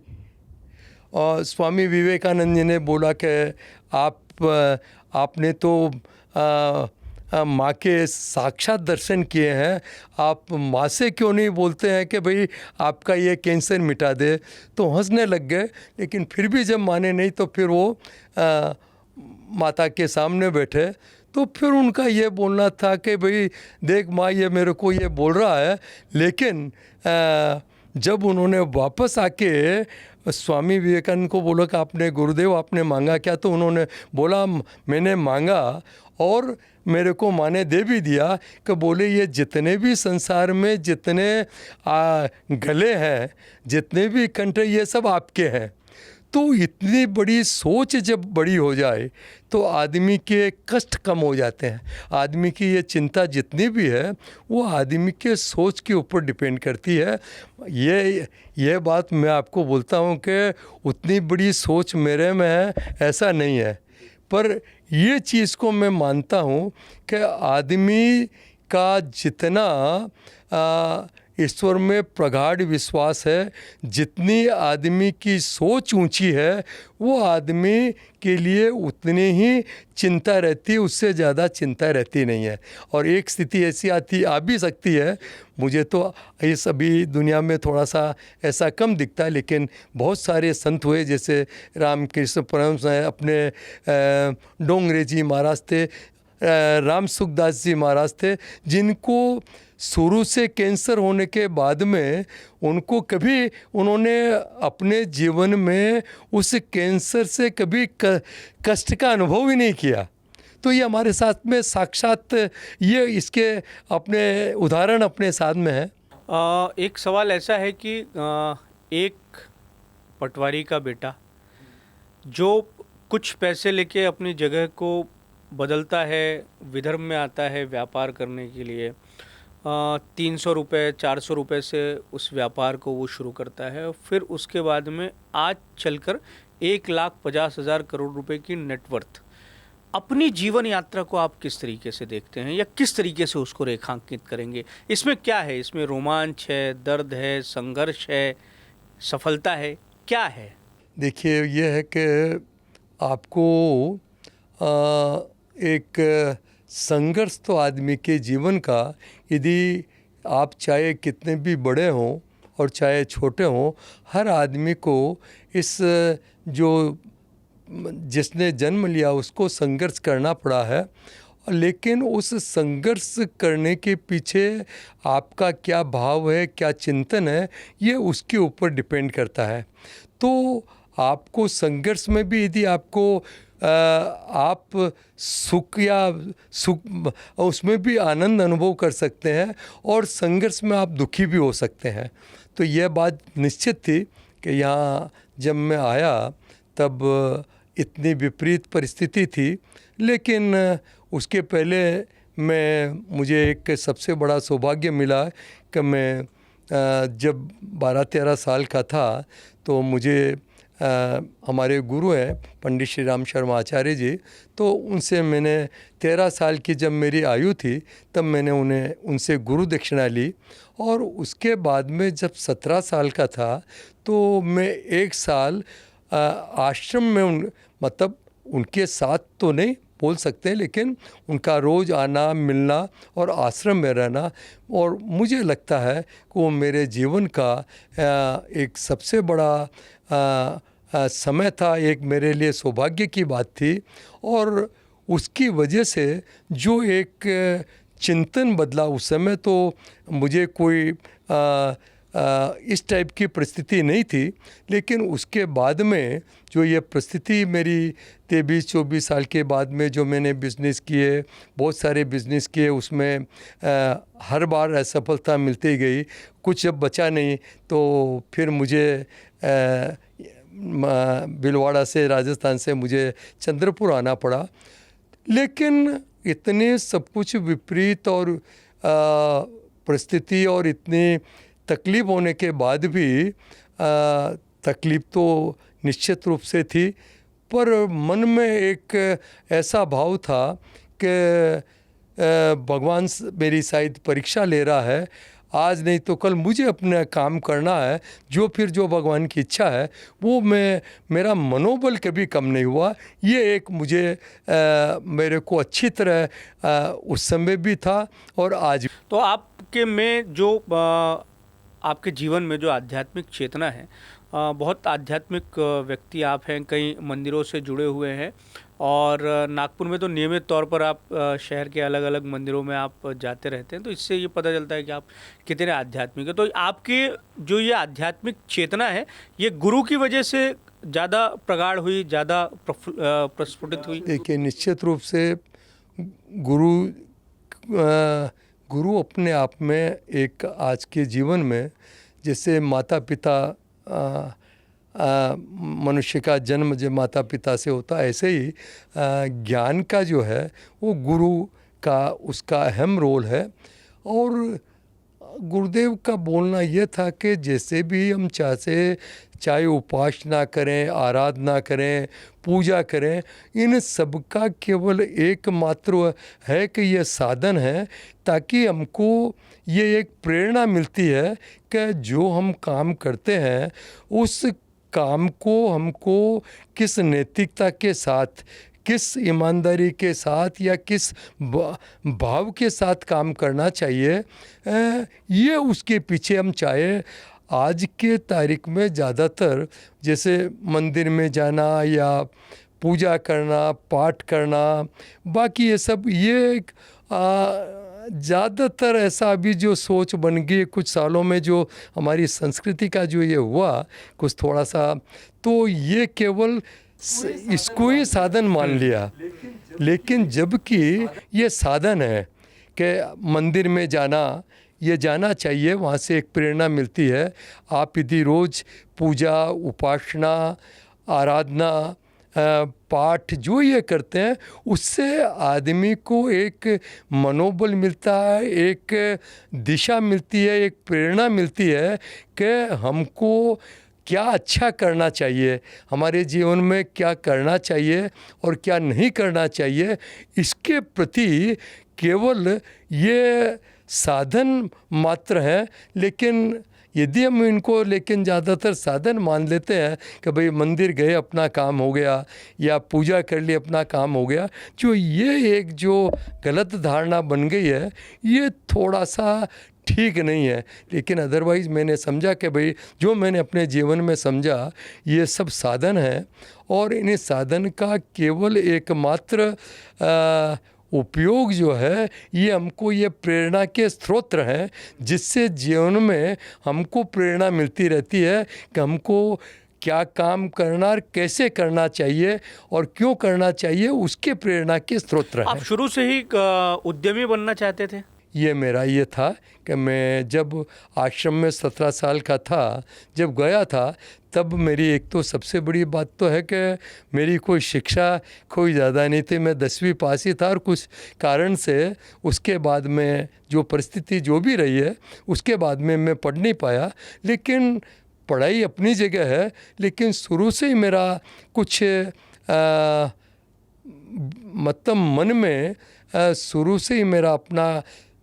और स्वामी विवेकानंद जी ने बोला कि आपने तो माँ के साक्षात दर्शन किए हैं, आप माँ से क्यों नहीं बोलते हैं कि भाई आपका ये कैंसर मिटा दे। तो हंसने लग गए, लेकिन फिर भी जब माने नहीं तो फिर वो माता के सामने बैठे, तो फिर उनका ये बोलना था कि भाई देख माँ, ये मेरे को ये बोल रहा है, लेकिन जब उन्होंने वापस आके स्वामी विवेकानंद को बोला कि आपने गुरुदेव आपने मांगा क्या, तो उन्होंने बोला मैंने मांगा और मेरे को माँ ने दे भी दिया। कि बोले ये जितने भी संसार में जितने गले हैं, जितने भी कंठ, ये सब आपके हैं। तो इतनी बड़ी सोच जब बड़ी हो जाए तो आदमी के कष्ट कम हो जाते हैं। आदमी की ये जितनी भी है वो आदमी के सोच के ऊपर डिपेंड करती है। ये बात मैं आपको बोलता हूँ कि उतनी बड़ी सोच मेरे में है ऐसा नहीं है, पर ये चीज़ को मैं मानता हूँ कि आदमी का जितना ईश्वर में प्रगाढ़ विश्वास है, जितनी आदमी की सोच ऊंची है, वो आदमी के लिए उतनी ही चिंता रहती है, उससे ज़्यादा चिंता रहती नहीं है। और एक स्थिति ऐसी आ भी सकती है, मुझे तो इस अभी दुनिया में थोड़ा सा ऐसा कम दिखता है, लेकिन बहुत सारे संत हुए, जैसे रामकृष्ण परमहंस हैं, अपने डोंगरे जी महाराज थे, राम सुखदास जी महाराज थे, जिनको शुरू से कैंसर होने के बाद में उनको कभी उन्होंने अपने जीवन में उस कैंसर से कभी कष्ट का अनुभव ही नहीं किया। तो ये हमारे साथ में साक्षात ये इसके अपने उदाहरण अपने साथ में है। एक सवाल ऐसा है कि एक पटवारी का बेटा जो कुछ पैसे लेके अपनी जगह को बदलता है, विदर्भ में आता है व्यापार करने के लिए, 300 रुपये 400 रुपये से उस व्यापार को वो शुरू करता है, फिर उसके बाद में आज चलकर 1,50,000 करोड़ रुपए की नेटवर्थ। अपनी जीवन यात्रा को आप किस तरीके से देखते हैं या किस तरीके से उसको रेखांकित करेंगे? इसमें क्या है? इसमें रोमांच है, दर्द है, संघर्ष है, सफलता है, क्या है? देखिए ये है कि आपको एक संघर्ष तो आदमी के जीवन का, यदि आप चाहे कितने भी बड़े हों और चाहे छोटे हों, हर आदमी को इस जो जिसने जन्म लिया उसको संघर्ष करना पड़ा है। लेकिन उस संघर्ष करने के पीछे आपका क्या भाव है, क्या चिंतन है, ये उसके ऊपर डिपेंड करता है। तो आपको संघर्ष में भी यदि आपको आप सुख उसमें भी आनंद अनुभव कर सकते हैं और संघर्ष में आप दुखी भी हो सकते हैं। तो यह बात निश्चित थी कि यहाँ जब मैं आया तब इतनी विपरीत परिस्थिति थी, लेकिन उसके पहले मुझे एक सबसे बड़ा सौभाग्य मिला कि मैं जब 12-13 साल का था तो मुझे हमारे गुरु हैं पंडित श्री राम शर्मा आचार्य जी, तो उनसे मैंने 13 साल की जब मेरी आयु थी तब मैंने उनसे गुरु दक्षिणा ली। और उसके बाद में जब 17 साल का था तो मैं 1 साल आश्रम में मतलब उनके साथ तो नहीं बोल सकते, लेकिन उनका रोज़ आना मिलना और आश्रम में रहना, और मुझे लगता है कि वो मेरे जीवन का एक सबसे बड़ा समय था, एक मेरे लिए सौभाग्य की बात थी। और उसकी वजह से जो एक चिंतन बदला, उस समय तो मुझे कोई इस टाइप की परिस्थिति नहीं थी, लेकिन उसके बाद में जो ये परिस्थिति मेरी 23-24 साल के बाद में जो मैंने बिज़नेस किए, बहुत सारे बिज़नेस किए, उसमें हर बार असफलता मिलती गई, कुछ जब बचा नहीं तो फिर मुझे भीलवाड़ा से, राजस्थान से मुझे चंद्रपुर आना पड़ा। लेकिन इतने सब कुछ विपरीत और परिस्थिति और इतनी तकलीफ़ होने के बाद भी तकलीफ़ तो निश्चित रूप से थी, पर मन में एक ऐसा भाव था कि भगवान मेरी शायद परीक्षा ले रहा है, आज नहीं तो कल मुझे अपना काम करना है, जो भगवान की इच्छा है वो मेरा मनोबल कभी कम नहीं हुआ। ये एक मुझे मेरे को अच्छी तरह उस समय भी था और आज। तो आपके में जो आपके जीवन में जो आध्यात्मिक चेतना है, बहुत आध्यात्मिक व्यक्ति आप हैं, कई मंदिरों से जुड़े हुए हैं और नागपुर में तो नियमित तौर पर आप शहर के अलग अलग मंदिरों में आप जाते रहते हैं, तो इससे ये पता चलता है कि आप कितने आध्यात्मिक हैं। तो आपके जो ये आध्यात्मिक चेतना है, ये गुरु की वजह से ज़्यादा प्रगाढ़ हुई, ज़्यादा प्रस्फुटित हुई? देखिए, निश्चित रूप से गुरु अपने आप में एक आज के जीवन में जैसे माता पिता, मनुष्य का जन्म जब माता पिता से होता है, ऐसे ही ज्ञान का जो है वो गुरु का उसका अहम रोल है। और गुरुदेव का बोलना ये था कि जैसे भी हम चाहे उपासना करें, आराधना करें, पूजा करें, इन सब का केवल एकमात्र है कि ये साधन है, ताकि हमको ये एक प्रेरणा मिलती है कि जो हम काम करते हैं उस काम को हमको किस नैतिकता के साथ, किस ईमानदारी के साथ या किस भाव के साथ काम करना चाहिए, ये उसके पीछे हम चाहे आज के तारीख में ज़्यादातर जैसे मंदिर में जाना या पूजा करना, पाठ करना, बाकी ये सब ये ज़्यादातर ऐसा अभी जो सोच बन गई कुछ सालों में, जो हमारी संस्कृति का जो ये हुआ कुछ थोड़ा सा, तो ये केवल इसको ही साधन मान लिया। लेकिन जबकि ये साधन है कि मंदिर में जाना, ये जाना चाहिए, वहाँ से एक प्रेरणा मिलती है। आप यदि रोज़ पूजा, उपासना, आराधना, पाठ जो ये करते हैं, उससे आदमी को एक मनोबल मिलता है, एक दिशा मिलती है, एक प्रेरणा मिलती है कि हमको क्या अच्छा करना चाहिए, हमारे जीवन में क्या करना चाहिए और क्या नहीं करना चाहिए। इसके प्रति केवल ये साधन मात्र हैं, लेकिन यदि हम इनको लेकिन ज़्यादातर साधन मान लेते हैं कि भाई मंदिर गए अपना काम हो गया या पूजा कर ली अपना काम हो गया, जो ये एक जो गलत धारणा बन गई है ये थोड़ा सा ठीक नहीं है। लेकिन अदरवाइज़ मैंने समझा कि भाई जो मैंने अपने जीवन में समझा ये सब साधन है और इन साधन का केवल एकमात्र उपयोग जो है ये हमको ये प्रेरणा के स्रोत हैं, जिससे जीवन में हमको प्रेरणा मिलती रहती है कि हमको क्या काम करना और कैसे करना चाहिए और क्यों करना चाहिए, उसके प्रेरणा के स्रोत हैं। आप शुरू से ही उद्यमी बनना चाहते थे? ये मेरा ये था कि मैं जब आश्रम में 17 साल का था, जब गया था, तब मेरी एक तो सबसे बड़ी बात तो है कि मेरी कोई शिक्षा कोई ज़्यादा नहीं थी। मैं 10वीं पास ही था और कुछ कारण से उसके बाद में जो परिस्थिति जो भी रही है उसके बाद में मैं पढ़ नहीं पाया। लेकिन पढ़ाई अपनी जगह है, लेकिन शुरू से ही मेरा कुछ मतलब मन में शुरू से ही मेरा अपना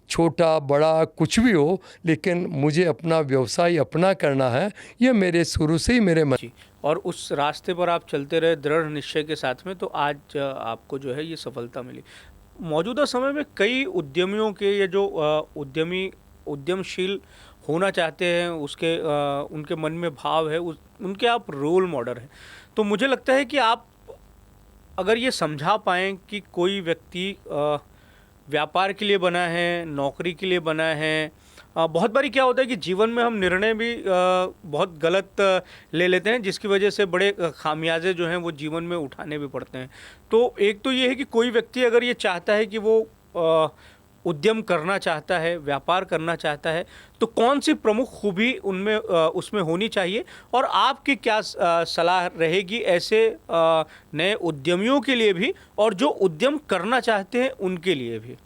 छोटा बड़ा कुछ भी हो, लेकिन मुझे अपना व्यवसाय अपना करना है, ये मेरे शुरू से ही मेरे मन। और उस रास्ते पर आप चलते रहे दृढ़ निश्चय के साथ में, तो आज आपको जो है ये सफलता मिली। मौजूदा समय में कई उद्यमियों के ये जो उद्यमशील होना चाहते हैं उसके उनके मन में भाव है, उनके आप रोल मॉडल हैं। तो मुझे लगता है कि आप अगर ये समझा पाएँ कि कोई व्यक्ति व्यापार के लिए बना है, नौकरी के लिए बना है, बहुत बारी क्या होता है कि जीवन में हम निर्णय भी बहुत गलत ले लेते हैं, जिसकी वजह से बड़े खामियाजे जो हैं वो जीवन में उठाने भी पड़ते हैं। तो एक तो ये है कि कोई व्यक्ति अगर ये चाहता है कि वो उद्यम करना चाहता है, व्यापार करना चाहता है, तो कौन सी प्रमुख खूबी उनमें उसमें होनी चाहिए और आपकी क्या सलाह रहेगी ऐसे नए उद्यमियों के लिए भी और जो उद्यम करना चाहते हैं उनके लिए भी?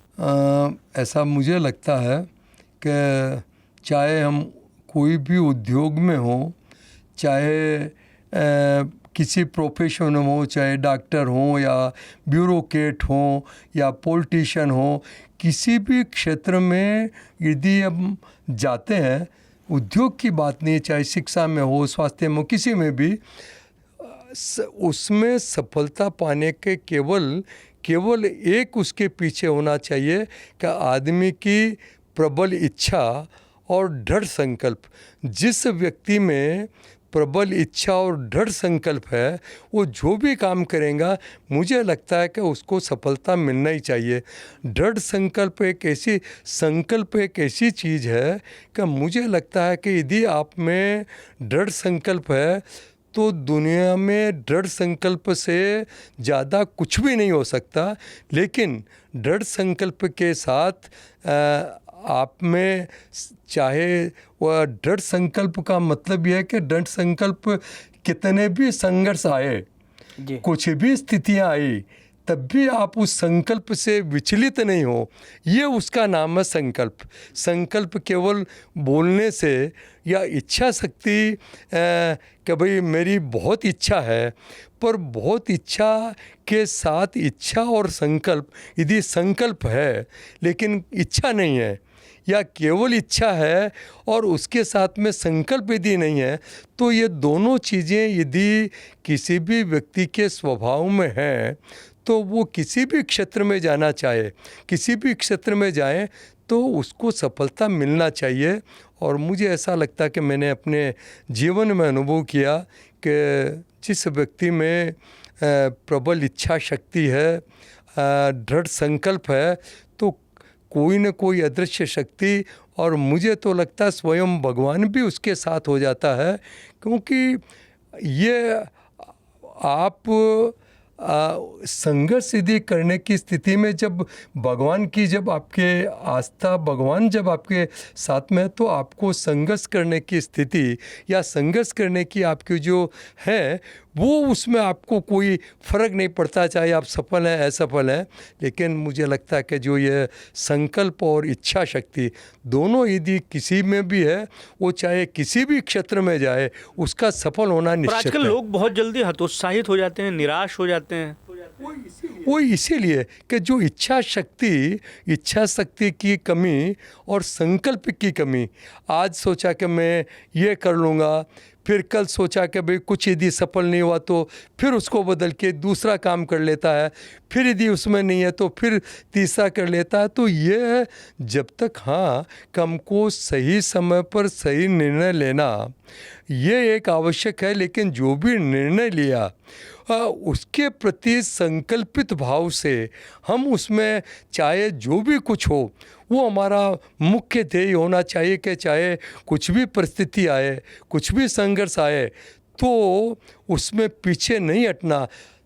ऐसा मुझे लगता है कि चाहे हम कोई भी उद्योग में हो, चाहे किसी प्रोफेशन में हो, चाहे डॉक्टर हो या ब्यूरोक्रेट हो या पॉलिटिशियन हो, किसी भी क्षेत्र में यदि हम जाते हैं, उद्योग की बात नहीं, चाहे शिक्षा में हो, स्वास्थ्य में हो, किसी में भी, उसमें सफलता पाने के केवल एक उसके पीछे होना चाहिए कि आदमी की प्रबल इच्छा और दृढ़ संकल्प। जिस व्यक्ति में प्रबल इच्छा और दृढ़ संकल्प है वो जो भी काम करेगा, मुझे लगता है कि उसको सफलता मिलना ही चाहिए। दृढ़ संकल्प एक ऐसी चीज़ है कि मुझे लगता है कि यदि आप में दृढ़ संकल्प है तो दुनिया में दृढ़ संकल्प से ज़्यादा कुछ भी नहीं हो सकता। लेकिन दृढ़ संकल्प के साथ आप में, चाहे वह दृढ़ संकल्प का मतलब यह है कि दृढ़ संकल्प कितने भी संघर्ष आए, कुछ भी स्थितियां आई, तब भी आप उस संकल्प से विचलित नहीं हो, ये उसका नाम है संकल्प। संकल्प केवल बोलने से या इच्छा शक्ति कि भाई मेरी बहुत इच्छा है, पर बहुत इच्छा के साथ इच्छा और संकल्प, यदि संकल्प है लेकिन इच्छा नहीं है, या केवल इच्छा है और उसके साथ में संकल्प यदि नहीं है, तो ये दोनों चीज़ें यदि किसी भी व्यक्ति के स्वभाव में हैं तो वो किसी भी क्षेत्र में जाना चाहे, किसी भी क्षेत्र में जाए तो उसको सफलता मिलना चाहिए। और मुझे ऐसा लगता है कि मैंने अपने जीवन में अनुभव किया कि जिस व्यक्ति में प्रबल इच्छा शक्ति है, दृढ़ संकल्प है, तो कोई न कोई अदृश्य शक्ति, और मुझे तो लगता है स्वयं भगवान भी उसके साथ हो जाता है। क्योंकि ये आप संघर्ष यदि करने की स्थिति में जब भगवान की, जब आपके आस्था भगवान जब आपके साथ में है, तो आपको संघर्ष करने की स्थिति या संघर्ष करने की आपकी जो है वो, उसमें आपको कोई फ़र्क नहीं पड़ता चाहे आप सफल हैं असफल हैं। लेकिन मुझे लगता है कि जो ये संकल्प और इच्छा शक्ति दोनों यदि किसी में भी है, वो चाहे किसी भी क्षेत्र में जाए उसका सफल होना निश्चित है। आजकल लोग बहुत जल्दी हतोत्साहित हो जाते हैं, निराश हो जाते हैं, वो इसीलिए कि जो इच्छा शक्ति की कमी और संकल्प की कमी, आज सोचा कि मैं ये कर लूँगा, फिर कल सोचा कि भाई कुछ यदि सफल नहीं हुआ तो फिर उसको बदल के दूसरा काम कर लेता है, फिर यदि उसमें नहीं है तो फिर तीसरा कर लेता है। तो ये जब तक हमको सही समय पर सही निर्णय लेना ये एक आवश्यक है, लेकिन जो भी निर्णय लिया उसके प्रति संकल्पित भाव से हम उसमें चाहे जो भी कुछ हो वो हमारा मुख्य ध्येय होना चाहिए कि चाहे कुछ भी परिस्थिति आए, कुछ भी संघर्ष आए तो उसमें पीछे नहीं हटना।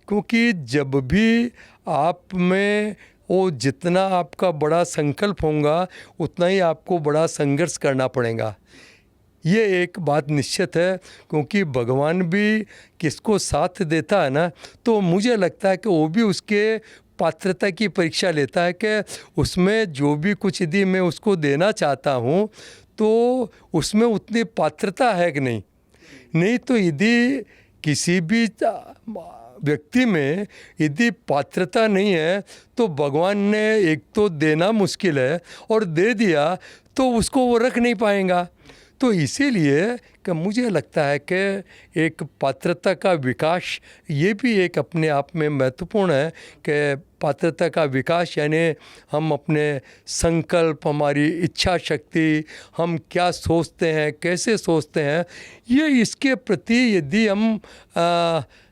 क्योंकि जब भी आप में वो जितना आपका बड़ा संकल्प होगा उतना ही आपको बड़ा संघर्ष करना पड़ेगा। ये एक बात निश्चित है, क्योंकि भगवान भी किसको साथ देता है ना, तो मुझे लगता है कि वो भी उसके पात्रता की परीक्षा लेता है कि उसमें जो भी कुछ यदि मैं उसको देना चाहता हूँ तो उसमें उतनी पात्रता है कि नहीं तो यदि किसी भी व्यक्ति में यदि पात्रता नहीं है तो भगवान ने एक तो देना मुश्किल है और दे दिया तो उसको वो रख नहीं पाएगा। तो इसीलिए कि मुझे लगता है कि एक पात्रता का विकास ये भी एक अपने आप में महत्वपूर्ण है कि पात्रता का विकास यानी हम अपने संकल्प, हमारी इच्छा शक्ति, हम क्या सोचते हैं, कैसे सोचते हैं, ये इसके प्रति यदि हम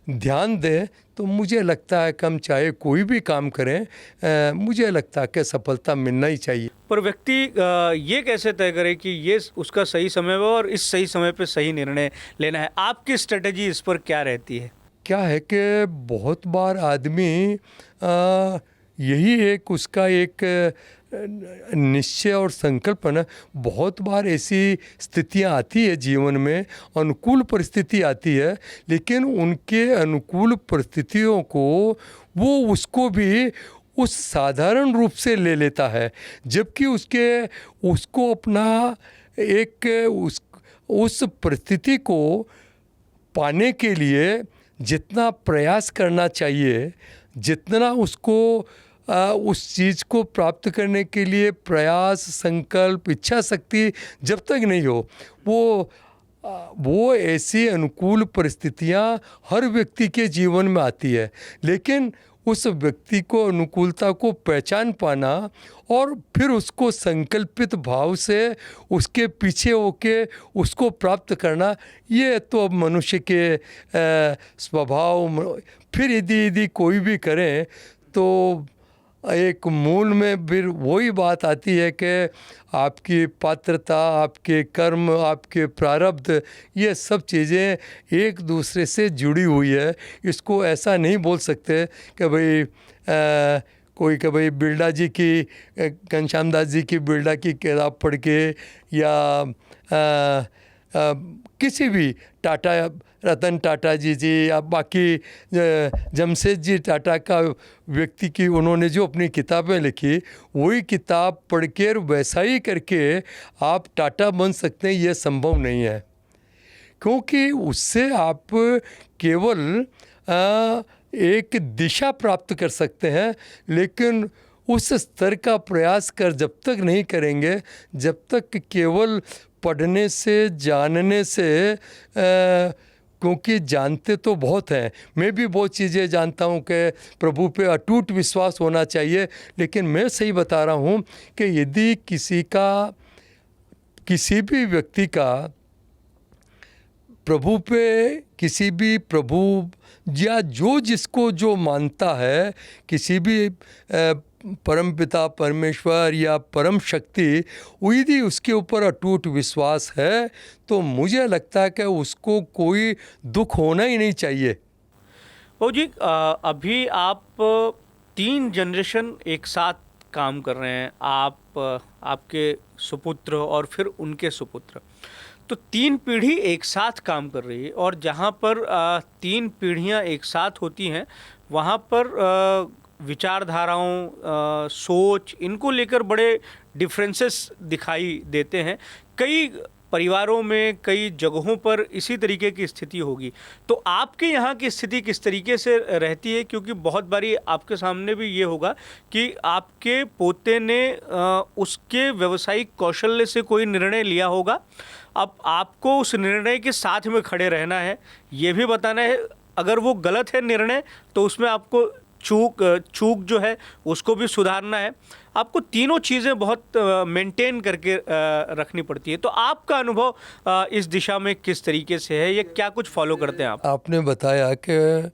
ध्यान दें तो मुझे लगता है कि हम चाहे कोई भी काम करें मुझे लगता है कि सफलता मिलना ही चाहिए। पर व्यक्ति ये कैसे तय करे कि ये उसका सही समय है और इस सही समय पे सही निर्णय लेना है? आपकी स्ट्रेटजी इस पर क्या रहती है? क्या है कि बहुत बार आदमी यही एक उसका एक निश्चय और संकल्प है ना, बहुत बार ऐसी स्थितियां आती है जीवन में, अनुकूल परिस्थिति आती है, लेकिन उनके अनुकूल परिस्थितियों को वो उसको भी उस साधारण रूप से ले लेता है, जबकि उसको अपना एक उस परिस्थिति को पाने के लिए जितना प्रयास करना चाहिए, जितना उसको उस चीज़ को प्राप्त करने के लिए प्रयास, संकल्प, इच्छा शक्ति जब तक नहीं हो वो ऐसी अनुकूल परिस्थितियां हर व्यक्ति के जीवन में आती है, लेकिन उस व्यक्ति को अनुकूलता को पहचान पाना और फिर उसको संकल्पित भाव से उसके पीछे होके उसको प्राप्त करना, ये तो अब मनुष्य के स्वभाव। फिर यदि कोई भी करें तो एक मूल में फिर वही बात आती है कि आपकी पात्रता, आपके कर्म, आपके प्रारब्ध, ये सब चीज़ें एक दूसरे से जुड़ी हुई है। इसको ऐसा नहीं बोल सकते कि भाई कोई कि भाई बिरला जी की, घनश्याम दास जी की बिरला की किताब पढ़ के या किसी भी रतन टाटा जी या बाकी जमशेद टाटा का व्यक्ति की उन्होंने जो अपनी किताबें लिखी वही किताब पढ़ के वैसा ही करके आप टाटा बन सकते हैं, ये संभव नहीं है। क्योंकि उससे आप केवल एक दिशा प्राप्त कर सकते हैं, लेकिन उस स्तर का प्रयास जब तक नहीं करेंगे, जब तक केवल पढ़ने से, जानने से क्योंकि जानते तो बहुत हैं, मैं भी बहुत चीज़ें जानता हूँ कि प्रभु पे अटूट विश्वास होना चाहिए, लेकिन मैं सही बता रहा हूँ कि यदि किसी भी व्यक्ति का प्रभु पे, किसी भी प्रभु या जिसको जो मानता है, किसी भी परमपिता परमेश्वर या परम शक्ति, यदि उसके ऊपर अटूट विश्वास है तो मुझे लगता है कि उसको कोई दुख होना ही नहीं चाहिए। बाबू जी, अभी आप 3 जनरेशन एक साथ काम कर रहे हैं, आपके सुपुत्र और फिर उनके सुपुत्र, तो 3 पीढ़ी एक साथ काम कर रही है। और जहाँ पर 3 पीढ़ियाँ एक साथ होती हैं वहाँ पर विचारधाराओं, सोच, इनको लेकर बड़े डिफरेंसेस दिखाई देते हैं। कई परिवारों में, कई जगहों पर इसी तरीके की स्थिति होगी। तो आपके यहाँ की स्थिति किस तरीके से रहती है? क्योंकि बहुत बारी आपके सामने भी ये होगा कि आपके पोते ने उसके व्यावसायिक कौशल्य से कोई निर्णय लिया होगा। अब आपको उस निर्णय के साथ में खड़े रहना है, ये भी बताना है अगर वो गलत है निर्णय तो उसमें आपको चूक जो है उसको भी सुधारना है। आपको तीनों चीज़ें बहुत मेंटेन करके रखनी पड़ती है। तो आपका अनुभव इस दिशा में किस तरीके से है, या क्या कुछ फॉलो करते हैं आप? आपने बताया कि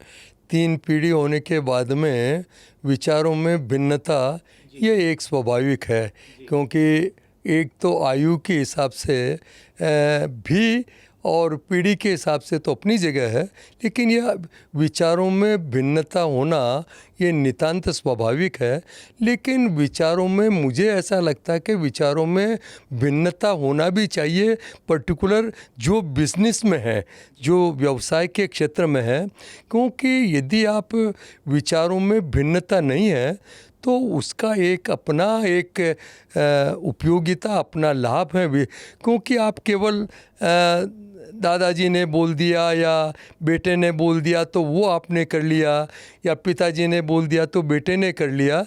3 पीढ़ी होने के बाद में विचारों में भिन्नता ये एक स्वाभाविक है, क्योंकि एक तो आयु के हिसाब से भी और पीढ़ी के हिसाब से तो अपनी जगह है, लेकिन यह विचारों में भिन्नता होना ये नितांत स्वाभाविक है। लेकिन विचारों में मुझे ऐसा लगता है कि विचारों में भिन्नता होना भी चाहिए, पर्टिकुलर जो बिजनेस में है, जो व्यवसाय के क्षेत्र में है, क्योंकि यदि आप विचारों में भिन्नता नहीं है तो उसका एक अपना एक उपयोगिता, अपना लाभ है। क्योंकि आप केवल दादाजी ने बोल दिया या बेटे ने बोल दिया तो वो आपने कर लिया, या पिताजी ने बोल दिया तो बेटे ने कर लिया,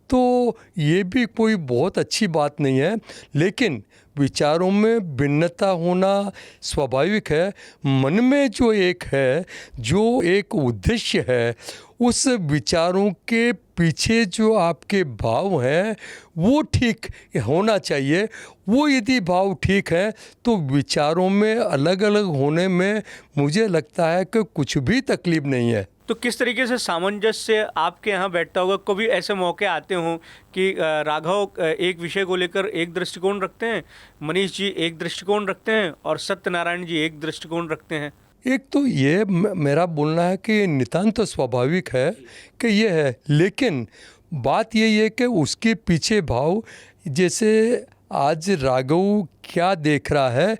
तो ये भी कोई बहुत अच्छी बात नहीं है। लेकिन विचारों में भिन्नता होना स्वाभाविक है। मन में जो एक है, जो एक उद्देश्य है, उस विचारों के पीछे जो आपके भाव हैं वो ठीक होना चाहिए। वो यदि भाव ठीक है तो विचारों में अलग अलग होने में मुझे लगता है कि कुछ भी तकलीफ नहीं है। तो किस तरीके से सामंजस्य आपके यहाँ बैठता होगा? कभी ऐसे मौके आते हों कि राघव एक विषय को लेकर एक दृष्टिकोण रखते हैं, मनीष जी एक दृष्टिकोण रखते हैं और सत्यनारायण जी एक दृष्टिकोण रखते हैं? एक तो ये मेरा बोलना है कि नितांत स्वाभाविक है कि ये है, लेकिन बात यही है कि उसके पीछे भाव, जैसे आज राघव क्या देख रहा है,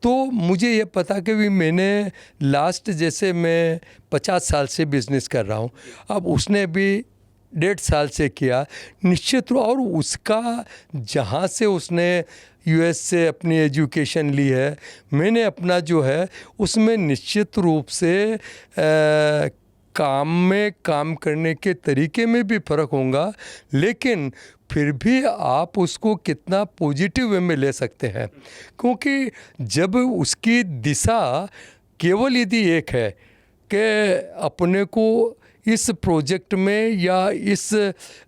तो मुझे ये पता कि भी मैंने लास्ट, जैसे मैं 50 साल से बिज़नेस कर रहा हूँ, अब उसने भी 1.5 साल से किया, निश्चित रूप, और उसका जहाँ से उसने यूएस से अपनी एजुकेशन ली है, मैंने अपना जो है उसमें निश्चित रूप से काम में काम करने के तरीके में भी फ़र्क होगा, लेकिन फिर भी आप उसको कितना पॉजिटिव वे में ले सकते हैं। क्योंकि जब उसकी दिशा केवल यदि एक है कि अपने को इस प्रोजेक्ट में या इस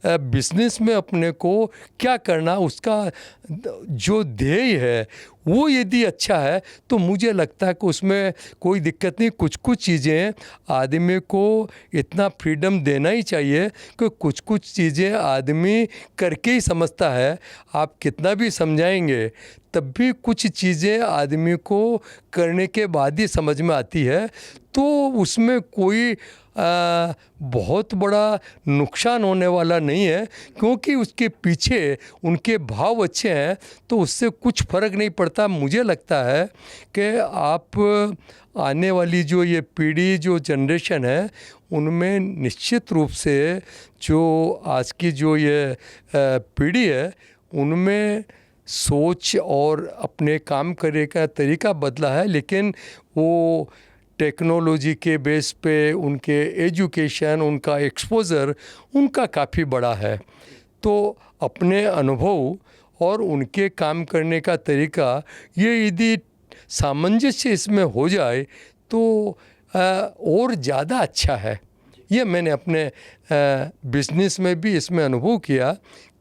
बिज़नेस में अपने को क्या करना, उसका जो ध्येय है वो यदि अच्छा है तो मुझे लगता है कि उसमें कोई दिक्कत नहीं। कुछ कुछ चीज़ें आदमी को इतना फ्रीडम देना ही चाहिए कि कुछ कुछ चीज़ें आदमी करके ही समझता है। आप कितना भी समझाएंगे तब भी कुछ चीज़ें आदमी को करने के बाद ही समझ में आती है, तो उसमें कोई बहुत बड़ा नुकसान होने वाला नहीं है, क्योंकि उसके पीछे उनके भाव अच्छे हैं तो उससे कुछ फ़र्क नहीं पड़ता। मुझे लगता है कि आप आने वाली जो ये पीढ़ी, जो जनरेशन है, उनमें निश्चित रूप से जो आज की जो ये पीढ़ी है उनमें सोच और अपने काम करने का तरीका बदला है, लेकिन वो टेक्नोलॉजी के बेस पे उनके एजुकेशन, उनका एक्सपोज़र उनका काफ़ी बड़ा है। तो अपने अनुभव और उनके काम करने का तरीका ये यदि सामंजस्य इसमें हो जाए तो और ज़्यादा अच्छा है। ये मैंने अपने बिज़नेस में भी इसमें अनुभव किया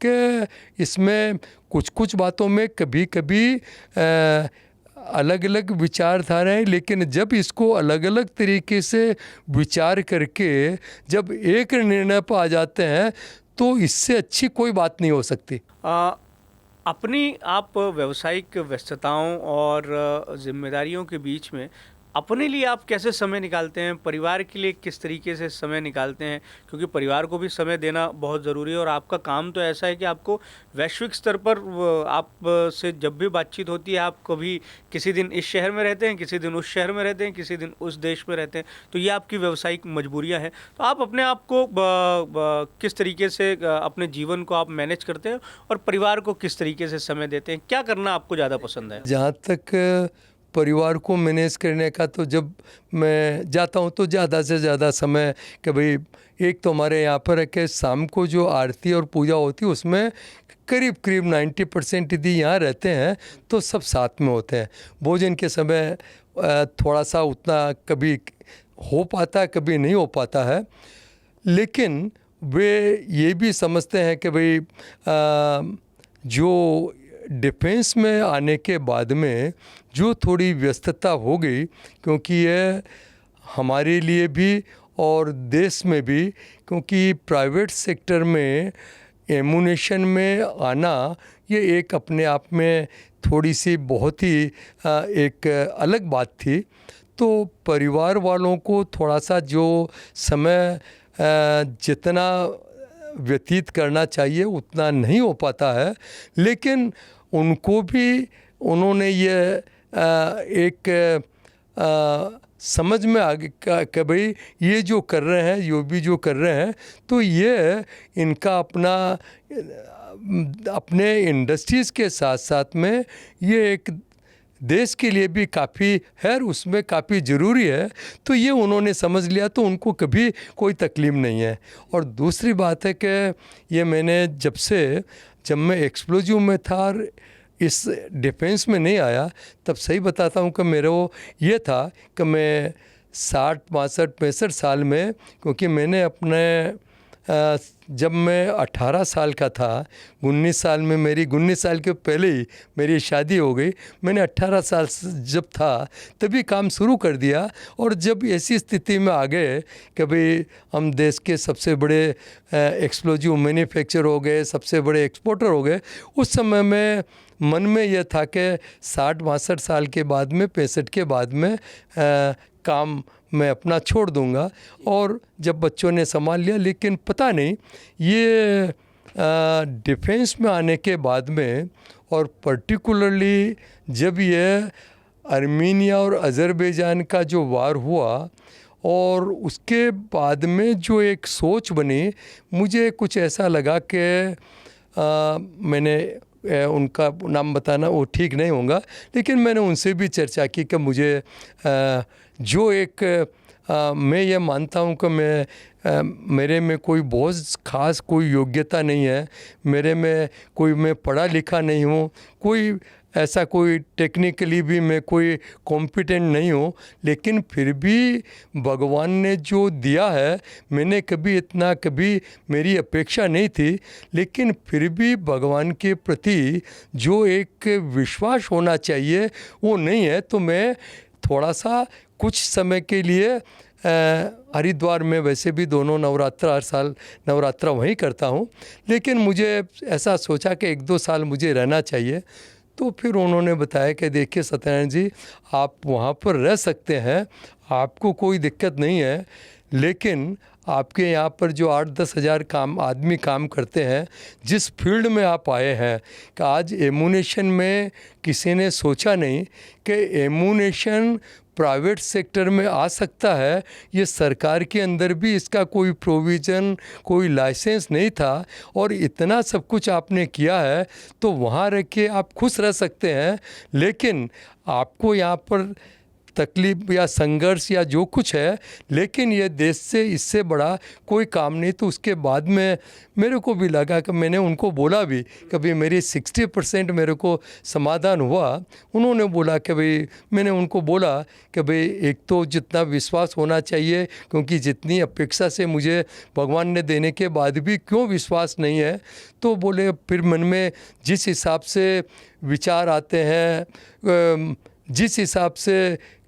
कि इसमें कुछ कुछ बातों में कभी कभी अलग अलग विचारधाराएं, लेकिन जब इसको अलग अलग तरीके से विचार करके जब एक निर्णय पर आ जाते हैं तो इससे अच्छी कोई बात नहीं हो सकती। अपनी आप व्यावसायिक व्यस्तताओं और जिम्मेदारियों के बीच में अपने लिए आप कैसे समय निकालते हैं, परिवार के लिए किस तरीके से समय निकालते हैं? क्योंकि परिवार को भी समय देना बहुत ज़रूरी है और आपका काम तो ऐसा है कि आपको वैश्विक स्तर पर आप से जब भी बातचीत होती है, आप कभी किसी दिन इस शहर में रहते हैं, किसी दिन उस शहर में रहते हैं, किसी दिन उस देश में रहते हैं, तो ये आपकी व्यावसायिक मजबूरियाँ हैं। तो आप अपने आप को किस तरीके से अपने जीवन को आप मैनेज करते हैं और परिवार को किस तरीके से समय देते हैं? क्या करना आपको ज़्यादा पसंद है? जहाँ तक परिवार को मैनेज करने का, तो जब मैं जाता हूँ तो ज़्यादा से ज़्यादा समय कि भाई, एक तो हमारे यहाँ पर है कि शाम को जो आरती और पूजा होती है उसमें करीब करीब 90% यदि यहाँ रहते हैं तो सब साथ में होते हैं। भोजन के समय थोड़ा सा उतना कभी हो पाता है, कभी नहीं हो पाता है, लेकिन वे ये भी समझते हैं कि भाई जो डिफेंस में आने के बाद में जो थोड़ी व्यस्तता हो गई, क्योंकि ये हमारे लिए भी और देश में भी, क्योंकि प्राइवेट सेक्टर में एमुनेशन में आना ये एक अपने आप में थोड़ी सी बहुत ही एक अलग बात थी। तो परिवार वालों को थोड़ा सा जो समय जितना व्यतीत करना चाहिए उतना नहीं हो पाता है, लेकिन उनको भी उन्होंने ये एक समझ में आ गया कि भाई ये जो कर रहे हैं, यो भी जो कर रहे हैं, तो ये इनका अपने इंडस्ट्रीज़ के साथ साथ में ये एक देश के लिए भी काफ़ी है, उसमें काफ़ी ज़रूरी है। तो ये उन्होंने समझ लिया, तो उनको कभी कोई तकलीफ़ नहीं है। और दूसरी बात है कि ये मैंने जब मैं एक्सप्लोजिव में था और इस डिफेंस में नहीं आया, तब सही बताता हूँ कि मेरे वो ये था कि मैं 60, 62, 65 साल में, क्योंकि मैंने अपने जब मैं 18 साल का था, 19 साल में 19 साल के पहले ही मेरी शादी हो गई। मैंने 18 साल जब था तभी काम शुरू कर दिया, और जब ऐसी स्थिति में आ गए कि भाई हम देश के सबसे बड़े एक्सप्लोजिव मैन्युफैक्चर हो गए, सबसे बड़े एक्सपोर्टर हो गए, उस समय में मन में यह था कि 60-62 साल के बाद में, 65 के बाद में काम मैं अपना छोड़ दूंगा। और जब बच्चों ने संभाल लिया, लेकिन पता नहीं ये डिफेंस में आने के बाद में, और पर्टिकुलरली जब ये आर्मीनिया और अज़रबैजान का जो वार हुआ और उसके बाद में जो एक सोच बनी, मुझे कुछ ऐसा लगा कि मैंने उनका नाम बताना वो ठीक नहीं होगा, लेकिन मैंने उनसे भी चर्चा की कि मुझे जो एक मैं ये मानता हूँ कि मेरे में कोई बहुत ख़ास कोई योग्यता नहीं है, मैं पढ़ा लिखा नहीं हूँ, कोई ऐसा कोई टेक्निकली भी मैं कोई कॉम्पिटेंट नहीं हूँ, लेकिन फिर भी भगवान ने जो दिया है, मैंने कभी मेरी अपेक्षा नहीं थी, लेकिन फिर भी भगवान के प्रति जो एक विश्वास होना चाहिए वो नहीं है। तो मैं थोड़ा सा कुछ समय के लिए हरिद्वार में, वैसे भी दोनों नवरात्रा, हर साल नवरात्रा वहीं करता हूँ, लेकिन मुझे ऐसा सोचा कि 1-2 साल मुझे रहना चाहिए। तो फिर उन्होंने बताया कि देखिए सत्यनारायण जी, आप वहाँ पर रह सकते हैं, आपको कोई दिक्कत नहीं है, लेकिन आपके यहाँ पर जो 8-10 हज़ार आदमी काम करते हैं, जिस फील्ड में आप आए हैं, कि आज एमुनेशन में किसी ने सोचा नहीं कि एमुनेशन प्राइवेट सेक्टर में आ सकता है। ये सरकार के अंदर भी इसका कोई प्रोविज़न, कोई लाइसेंस नहीं था, और इतना सब कुछ आपने किया है, तो वहाँ रह के आप खुश रह सकते हैं, लेकिन आपको यहाँ पर तकलीफ या संघर्ष या जो कुछ है, लेकिन ये देश से इससे बड़ा कोई काम नहीं। तो उसके बाद में मेरे को भी लगा कि मैंने उनको बोला भी कि भाई मेरी 60% मेरे को समाधान हुआ। उन्होंने बोला कि भाई, मैंने उनको बोला कि भाई एक तो जितना विश्वास होना चाहिए, क्योंकि जितनी अपेक्षा से मुझे भगवान ने देने के बाद भी क्यों विश्वास नहीं है। तो बोले फिर मन में जिस हिसाब से विचार आते हैं, जिस हिसाब से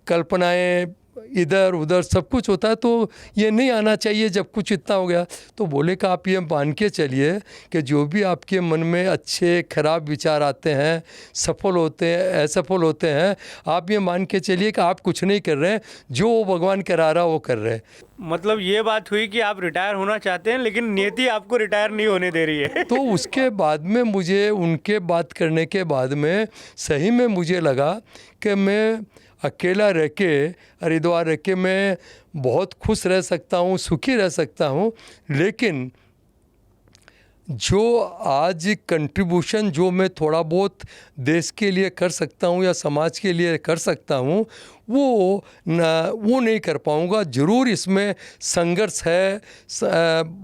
कल्पनाएं इधर उधर सब कुछ होता है, तो ये नहीं आना चाहिए जब कुछ इतना हो गया। तो बोले कि आप ये मान के चलिए कि जो भी आपके मन में अच्छे खराब विचार आते हैं, सफल होते हैं, असफल होते हैं, आप ये मान के चलिए कि आप कुछ नहीं कर रहे हैं, जो वो भगवान करा रहा वो कर रहे हैं। मतलब ये बात हुई कि आप रिटायर होना चाहते हैं लेकिन नियति आपको रिटायर नहीं होने दे रही है। तो उसके बाद में मुझे उनके बात करने के बाद में सही में मुझे लगा कि मैं अकेला रह के हरिद्वार रह के मैं बहुत खुश रह सकता हूँ, सुखी रह सकता हूँ, लेकिन जो आज कंट्रीब्यूशन जो मैं थोड़ा बहुत देश के लिए कर सकता हूँ या समाज के लिए कर सकता हूँ, वो नहीं कर पाऊँगा। ज़रूर इसमें संघर्ष है।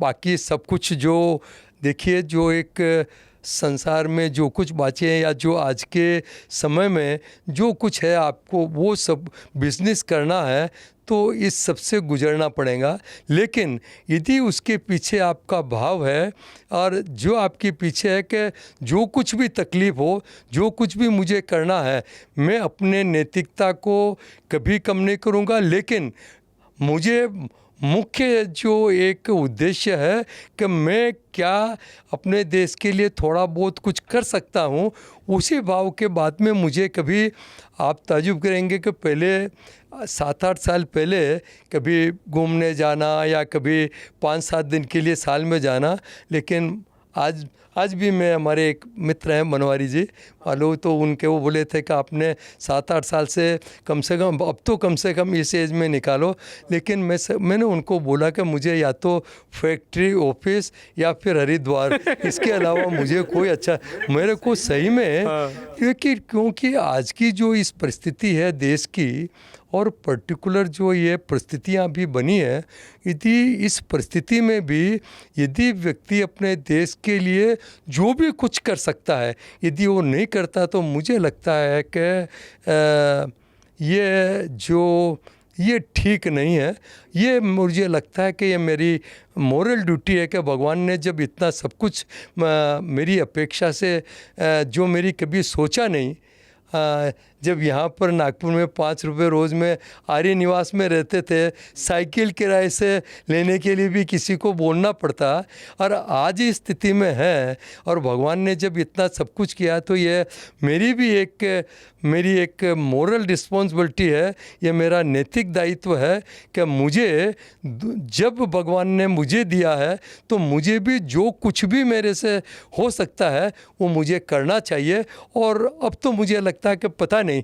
बाकी सब कुछ जो देखिए, जो एक संसार में जो कुछ बातें हैं या जो आज के समय में जो कुछ है, आपको वो सब बिजनेस करना है तो इस सब से गुजरना पड़ेगा। लेकिन यदि उसके पीछे आपका भाव है और जो आपके पीछे है कि जो कुछ भी तकलीफ़ हो, जो कुछ भी मुझे करना है, मैं अपने नैतिकता को कभी कम नहीं करूँगा। लेकिन मुझे मुख्य जो एक उद्देश्य है कि मैं क्या अपने देश के लिए थोड़ा बहुत कुछ कर सकता हूँ, उसी भाव के बाद में मुझे कभी, आप ताजुब करेंगे कि पहले 7-8 साल पहले कभी घूमने जाना या कभी 5-7 दिन के लिए साल में जाना, लेकिन आज भी मैं, हमारे एक मित्र हैं बनवारी जी मालूम, तो उनके वो बोले थे कि आपने 7-8 साल से कम से कम इस एज में निकालो। लेकिन मैंने उनको बोला कि मुझे या तो फैक्ट्री, ऑफिस या फिर हरिद्वार, इसके अलावा मुझे कोई अच्छा, मेरे को सही में क्योंकि आज की जो इस परिस्थिति है देश की, और पर्टिकुलर जो ये परिस्थितियाँ भी बनी है, यदि इस परिस्थिति में भी यदि व्यक्ति अपने देश के लिए जो भी कुछ कर सकता है, यदि वो नहीं करता, तो मुझे लगता है कि ये ठीक नहीं है। ये मुझे लगता है कि ये मेरी मोरल ड्यूटी है कि भगवान ने जब इतना सब कुछ मेरी अपेक्षा से, जो मेरी कभी सोचा नहीं, जब यहाँ पर नागपुर में 5 रुपये रोज़ में आर्य निवास में रहते थे, साइकिल किराए से लेने के लिए भी किसी को बोलना पड़ता, और आज इस स्थिति में है, और भगवान ने जब इतना सब कुछ किया, तो ये मेरी एक मोरल रिस्पॉन्सिबिलिटी है, ये मेरा नैतिक दायित्व है कि मुझे, जब भगवान ने मुझे दिया है, तो मुझे भी जो कुछ भी मेरे से हो सकता है वो मुझे करना चाहिए। और अब तो मुझे लगता है कि पता नहीं,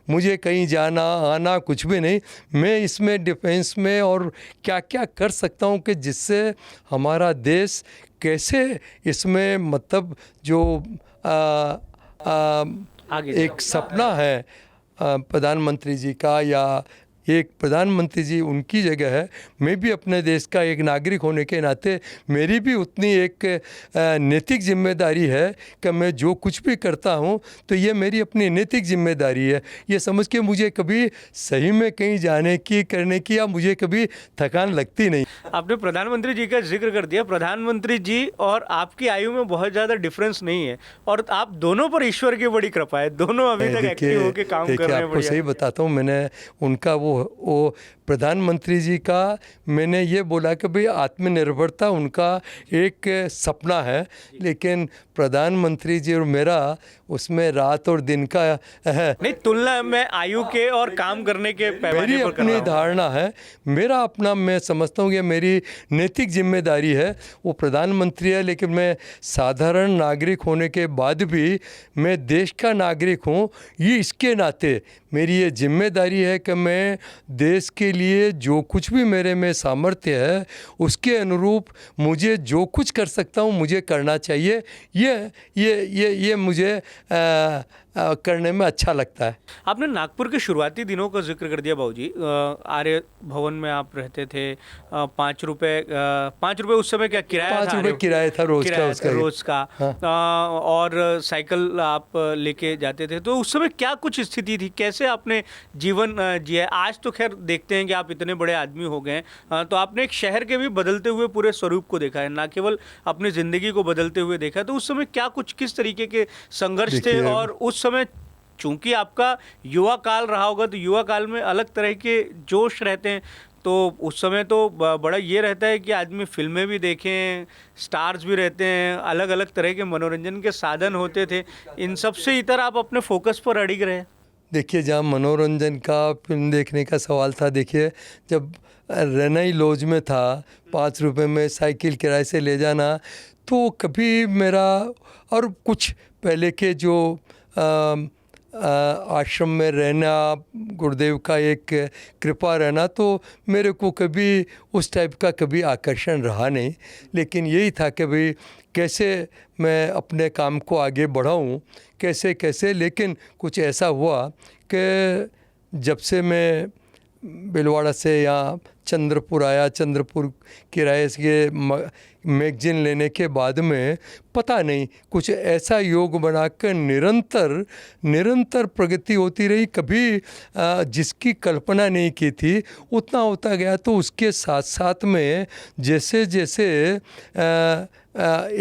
मुझे कहीं जाना आना कुछ भी नहीं, मैं इसमें डिफेंस में और क्या क्या कर सकता हूँ कि जिससे हमारा देश कैसे इसमें, मतलब जो एक सपना है प्रधानमंत्री जी का, या एक प्रधानमंत्री जी उनकी जगह है, मैं भी अपने देश का एक नागरिक होने के नाते मेरी भी उतनी एक नैतिक जिम्मेदारी है कि मैं जो कुछ भी करता हूं, तो ये मेरी अपनी नैतिक जिम्मेदारी है। ये समझ के मुझे कभी सही में कहीं जाने की, करने की, या मुझे कभी थकान लगती नहीं। आपने प्रधानमंत्री जी का जिक्र कर दिया। प्रधानमंत्री जी और आपकी आयु में बहुत ज़्यादा डिफरेंस नहीं है, और आप दोनों पर ईश्वर की बड़ी कृपा है, दोनों अभी तक एक्टिव होकर काम कर रहे हैं। आपको सही बताता हूँ, मैंने उनका वो प्रधानमंत्री जी का मैंने ये बोला कि भाई आत्मनिर्भरता उनका एक सपना है, लेकिन प्रधानमंत्री जी और मेरा उसमें रात और दिन का है नहीं, तुलना में आयु के और काम करने के पैमाने मेरी पर अपनी धारणा है, मेरा अपना, मैं समझता हूँ कि मेरी नैतिक जिम्मेदारी है। वो प्रधानमंत्री है, लेकिन मैं साधारण नागरिक होने के बाद भी मैं देश का नागरिक हूँ। ये इसके नाते मेरी ये जिम्मेदारी है कि मैं देश के लिए जो कुछ भी मेरे में सामर्थ्य है, उसके अनुरूप मुझे जो कुछ कर सकता हूँ मुझे करना चाहिए। ये मुझे करने में अच्छा लगता है। आपने नागपुर के शुरुआती दिनों का जिक्र कर दिया बाबूजी। आर्य भवन में आप रहते थे, 5 रुपये उस समय क्या किराया था? 5 रुपये किराया था रोज का। हाँ। और साइकिल आप लेके जाते थे, तो उस समय क्या कुछ स्थिति थी, कैसे आपने जीवन जिया? आज तो खैर देखते हैं कि आप इतने बड़े आदमी हो गए, तो आपने एक शहर के भी बदलते हुए पूरे स्वरूप को देखा है, ना केवल अपनी ज़िंदगी को बदलते हुए देखा है। तो उस समय क्या कुछ, किस तरीके के संघर्ष थे, और उस समय चूंकि आपका युवा काल रहा होगा, तो युवा काल में अलग तरह के जोश रहते हैं, तो उस समय तो बड़ा ये रहता है कि आदमी फिल्में भी देखें, स्टार्स भी रहते हैं, अलग अलग तरह के मनोरंजन के साधन होते थे। इन सब से इतर आप अपने फोकस पर अड़िग रहे। देखिए, जहाँ मनोरंजन का फिल्म देखने का सवाल था, देखिए जब रेनाई लॉज में था, 5 रुपए में साइकिल किराए से ले जाना, तो कभी मेरा और कुछ पहले के जो आश्रम में रहना, गुरुदेव का एक कृपा रहना, तो मेरे को कभी उस टाइप का कभी आकर्षण रहा नहीं। लेकिन यही था कि भाई कैसे मैं अपने काम को आगे बढ़ाऊं, कैसे कैसे। लेकिन कुछ ऐसा हुआ कि जब से मैं बिलवाड़ा से यहाँ चंद्रपुर आया, चंद्रपुर किराए से मैगजीन लेने के बाद में पता नहीं कुछ ऐसा योग बनाकर निरंतर प्रगति होती रही। कभी जिसकी कल्पना नहीं की थी उतना होता गया। तो उसके साथ साथ में जैसे जैसे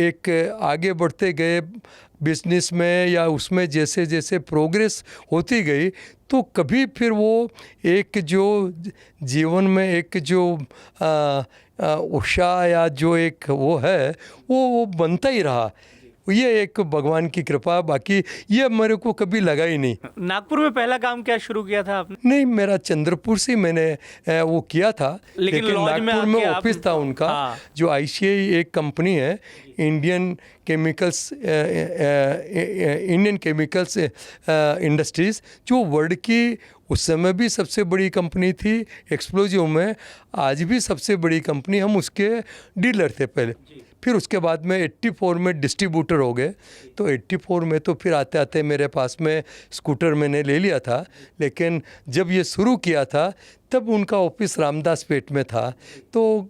एक आगे बढ़ते गए बिजनेस में या उसमें जैसे जैसे प्रोग्रेस होती गई, तो कभी फिर वो एक जो जीवन में एक जो उत्साह या जो एक वो है वो बनता ही रहा। ये एक भगवान की कृपा, बाकी ये मेरे को कभी लगा ही नहीं। नागपुर में पहला काम क्या शुरू किया था आपने? नहीं, मेरा चंद्रपुर से मैंने वो किया था, लेकिन नागपुर में ऑफिस था उनका। हाँ। जो आईसीआई एक कंपनी है, इंडियन केमिकल्स इंडस्ट्रीज़, जो वर्ल्ड की उस समय भी सबसे बड़ी कंपनी थी एक्सप्लोजिव में, आज भी सबसे बड़ी कंपनी। हम उसके डीलर थे पहले, फिर उसके बाद में 84 में डिस्ट्रीब्यूटर हो गए। तो 84 में तो फिर आते आते मेरे पास में स्कूटर मैंने ले लिया था। लेकिन जब ये शुरू किया था तब उनका ऑफिस रामदास पेट में था। तो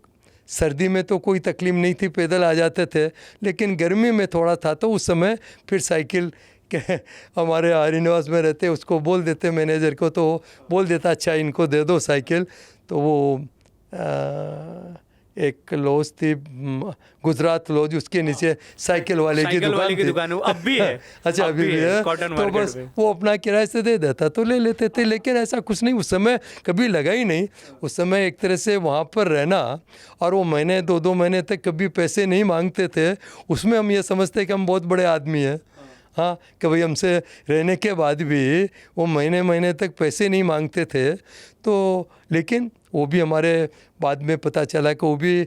सर्दी में तो कोई तकलीफ नहीं थी, पैदल आ जाते थे। लेकिन गर्मी में थोड़ा था, तो उस समय फिर साइकिल के हमारे हरिनिवास में रहते, उसको बोल देते मैनेजर को, तो बोल देता अच्छा इनको दे दो साइकिल। तो वो एक लॉज थी गुजरात लॉज, उसके नीचे साइकिल वाले की दुकान अब भी है। अच्छा, अभी भी है। तो बस वो अपना किराए से दे देता तो ले लेते थे। लेकिन ऐसा कुछ नहीं, उस समय कभी लगा ही नहीं। उस समय एक तरह से वहाँ पर रहना, और वो महीने 2-2 महीने तक कभी पैसे नहीं मांगते थे, उसमें हम ये समझते कि हम बहुत बड़े आदमी हैं। हाँ, कि भाई हमसे रहने के बाद भी वो महीने महीने तक पैसे नहीं मांगते थे। तो लेकिन वो भी हमारे बाद में पता चला कि वो भी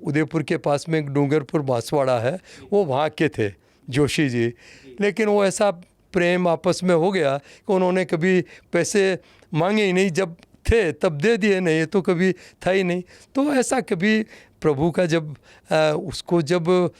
उदयपुर के पास में एक डूंगरपुर बांसवाड़ा है, वो वहाँ के थे, जोशी जी। लेकिन वो ऐसा प्रेम आपस में हो गया कि उन्होंने कभी पैसे मांगे ही नहीं, जब थे तब दे दिए, नहीं तो कभी था ही नहीं। तो ऐसा कभी प्रभु का जब उसको जब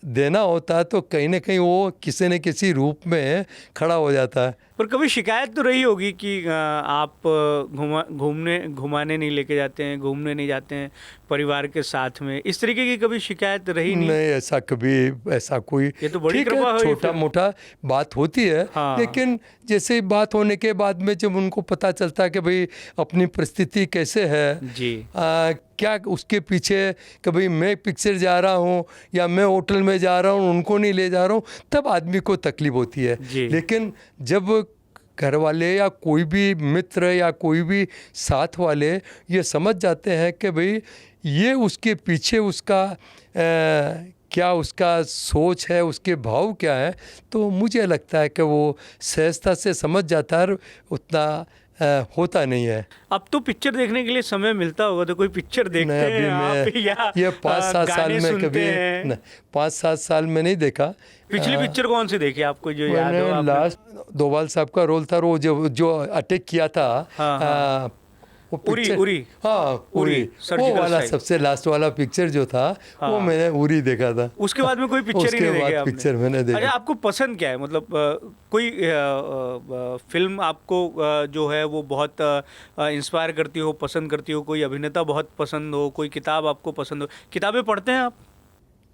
देना होता है तो कहीं ना कहीं वो किसी न किसी रूप में खड़ा हो जाता है। पर कभी शिकायत तो रही होगी कि आप घुमाने नहीं लेके जाते हैं, घूमने नहीं जाते हैं परिवार के साथ में, इस तरीके की कभी शिकायत रही नहीं? नहीं, ऐसा कभी ऐसा कोई, ये तो बड़ी कृपा हुई। छोटा मोटा बात होती है। हाँ। लेकिन जैसे बात होने के बाद में जब उनको पता चलता है कि भाई अपनी परिस्थिति कैसे है जी, क्या उसके पीछे कभी मैं पिक्चर जा रहा हूँ या मैं होटल में जा रहा हूँ, उनको नहीं ले जा रहा हूँ, तब आदमी को तकलीफ होती है। लेकिन जब घर वाले या कोई भी मित्र या कोई भी साथ वाले ये समझ जाते हैं कि भाई ये उसके पीछे उसका क्या उसका सोच है, उसके भाव क्या है, तो मुझे लगता है कि वो सहजता से समझ जाता है, उतना होता नहीं है। अब तो पिक्चर देखने के लिए समय मिलता होगा, तो कोई पिक्चर देखते हैं आप या ये 5-7 साल में कभी 5-7 साल में नहीं देखा। पिछली पिक्चर कौन सी देखी आपको जो याद हो? लास्ट दोवाल साहब का रोल था, वो जो अटैक किया था। हाँ, वो उरी। हाँ, उरी, वो वाला सबसे लास्ट वाला पिक्चर जो था। हाँ, वो मैंने उरी देखा था। उसके बाद में कोई पिक्चर ही नहीं देखी आपने? पिक्चर मैंने देखा। अच्छा, आपको पसंद क्या है, मतलब कोई फिल्म आपको जो है वो बहुत इंस्पायर करती हो, पसंद करती हो, कोई अभिनेता बहुत पसंद हो, कोई किताब आपको पसंद हो? किताबें पढ़ते हैं आप?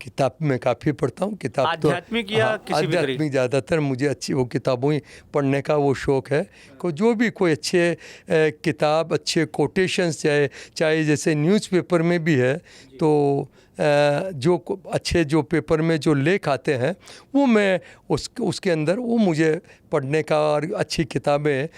किताब में काफ़ी पढ़ता हूँ। किताब आध्यात्मिक या किसी भी आध्यात्मिक ज़्यादातर मुझे अच्छी वो किताबों ही पढ़ने का वो शौक़ है। को जो भी कोई अच्छे किताब, अच्छे कोटेशंस चाहे जैसे न्यूज़पेपर में भी है, तो जो अच्छे जो पेपर में जो लेख आते हैं वो मैं उसके अंदर वो मुझे पढ़ने का, और अच्छी किताबें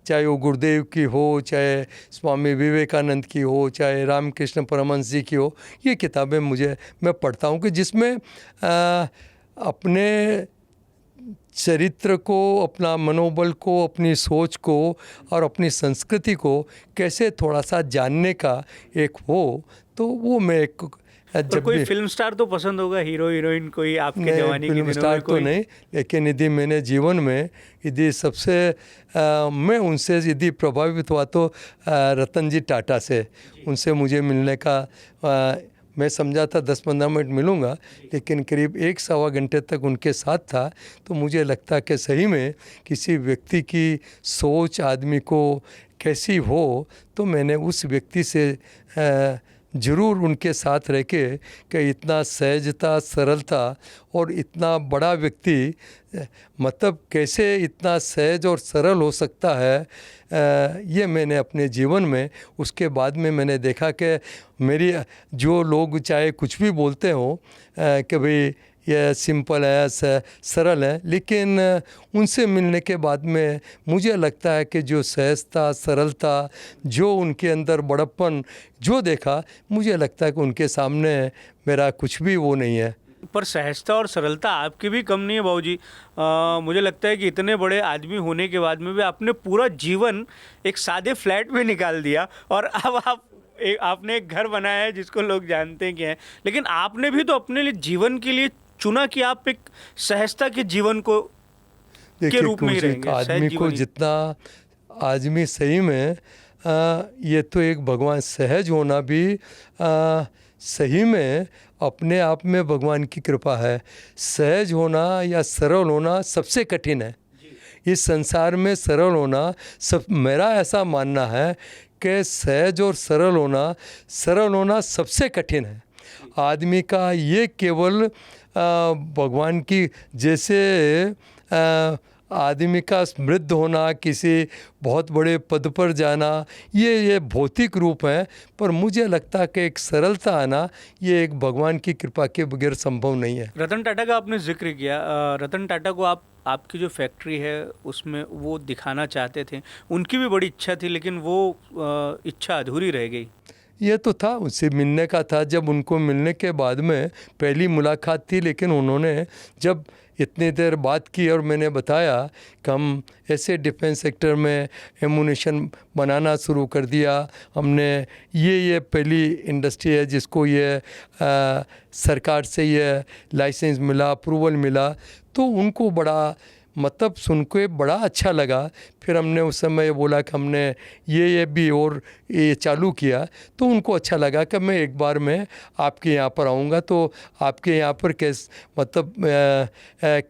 चाहे वो गुरुदेव की हो, चाहे स्वामी विवेकानंद की हो, चाहे रामकृष्ण परमहंस जी की हो, ये किताबें मैं पढ़ता हूँ कि जिसमें अपने चरित्र को, अपना मनोबल को, अपनी सोच को और अपनी संस्कृति को कैसे थोड़ा सा जानने का एक हो, तो वो मैं एक और कोई फिल्म स्टार तो पसंद होगा, हीरो हीरोइन कोई आपके जवानी के दिनों में? स्टार तो नहीं, लेकिन यदि मैंने जीवन में यदि सबसे मैं उनसे यदि प्रभावित हुआ तो रतन जी टाटा से, उनसे मुझे मिलने का मैं समझा था 10-15 मिनट मिलूँगा, लेकिन करीब 1-1.25 घंटे तक उनके साथ था, तो मुझे लगता कि सही में किसी व्यक्ति की सोच आदमी को कैसी हो, तो मैंने उस व्यक्ति से ज़रूर उनके साथ रह के कि इतना सहजता, सरलता और इतना बड़ा व्यक्ति मतलब कैसे इतना सहज और सरल हो सकता है, ये मैंने अपने जीवन में उसके बाद में मैंने देखा कि मेरी जो लोग चाहे कुछ भी बोलते हो कि भाई ये सिंपल है, सरल है, लेकिन उनसे मिलने के बाद में मुझे लगता है कि जो सहजता, सरलता, जो उनके अंदर बड़प्पन जो देखा, मुझे लगता है कि उनके सामने मेरा कुछ भी वो नहीं है। पर सहजता और सरलता आपकी भी कम नहीं है बाबूजी। मुझे लगता है कि इतने बड़े आदमी होने के बाद में भी आपने पूरा जीवन एक सादे फ्लैट में निकाल दिया, और अब आपने एक घर बनाया है जिसको लोग जानते हैं क्या है, लेकिन आपने भी तो अपने लिए जीवन के लिए चुना कि आप एक सहजता के जीवन को के रूप में ही रहेंगे। आदमी को जितना आदमी सही में ये तो एक भगवान, सहज होना भी सही में अपने आप में भगवान की कृपा है। सहज होना या सरल होना सबसे कठिन है इस संसार में। सरल होना सब, मेरा ऐसा मानना है कि सहज और सरल होना सबसे कठिन है। आदमी का ये केवल भगवान की जैसे आदमी का समृद्ध होना, किसी बहुत बड़े पद पर जाना, ये भौतिक रूप है, पर मुझे लगता है कि एक सरलता आना ये एक भगवान की कृपा के बगैर संभव नहीं है। रतन टाटा का आपने जिक्र किया, रतन टाटा को आपकी जो फैक्ट्री है उसमें वो दिखाना चाहते थे, उनकी भी बड़ी इच्छा थी, लेकिन वो इच्छा अधूरी रह गई। ये तो था, उससे मिलने का था। जब उनको मिलने के बाद में पहली मुलाकात थी, लेकिन उन्होंने जब इतनी देर बात की और मैंने बताया कि हम ऐसे डिफेंस सेक्टर में एमुनेशन बनाना शुरू कर दिया, हमने ये पहली इंडस्ट्री है जिसको ये सरकार से ये लाइसेंस मिला, अप्रूवल मिला, तो उनको बड़ा मतलब सुन के बड़ा अच्छा लगा। फिर हमने उस समय बोला कि हमने ये भी और ये चालू किया, तो उनको अच्छा लगा कि मैं एक बार में आपके यहाँ पर आऊँगा, तो आपके यहाँ पर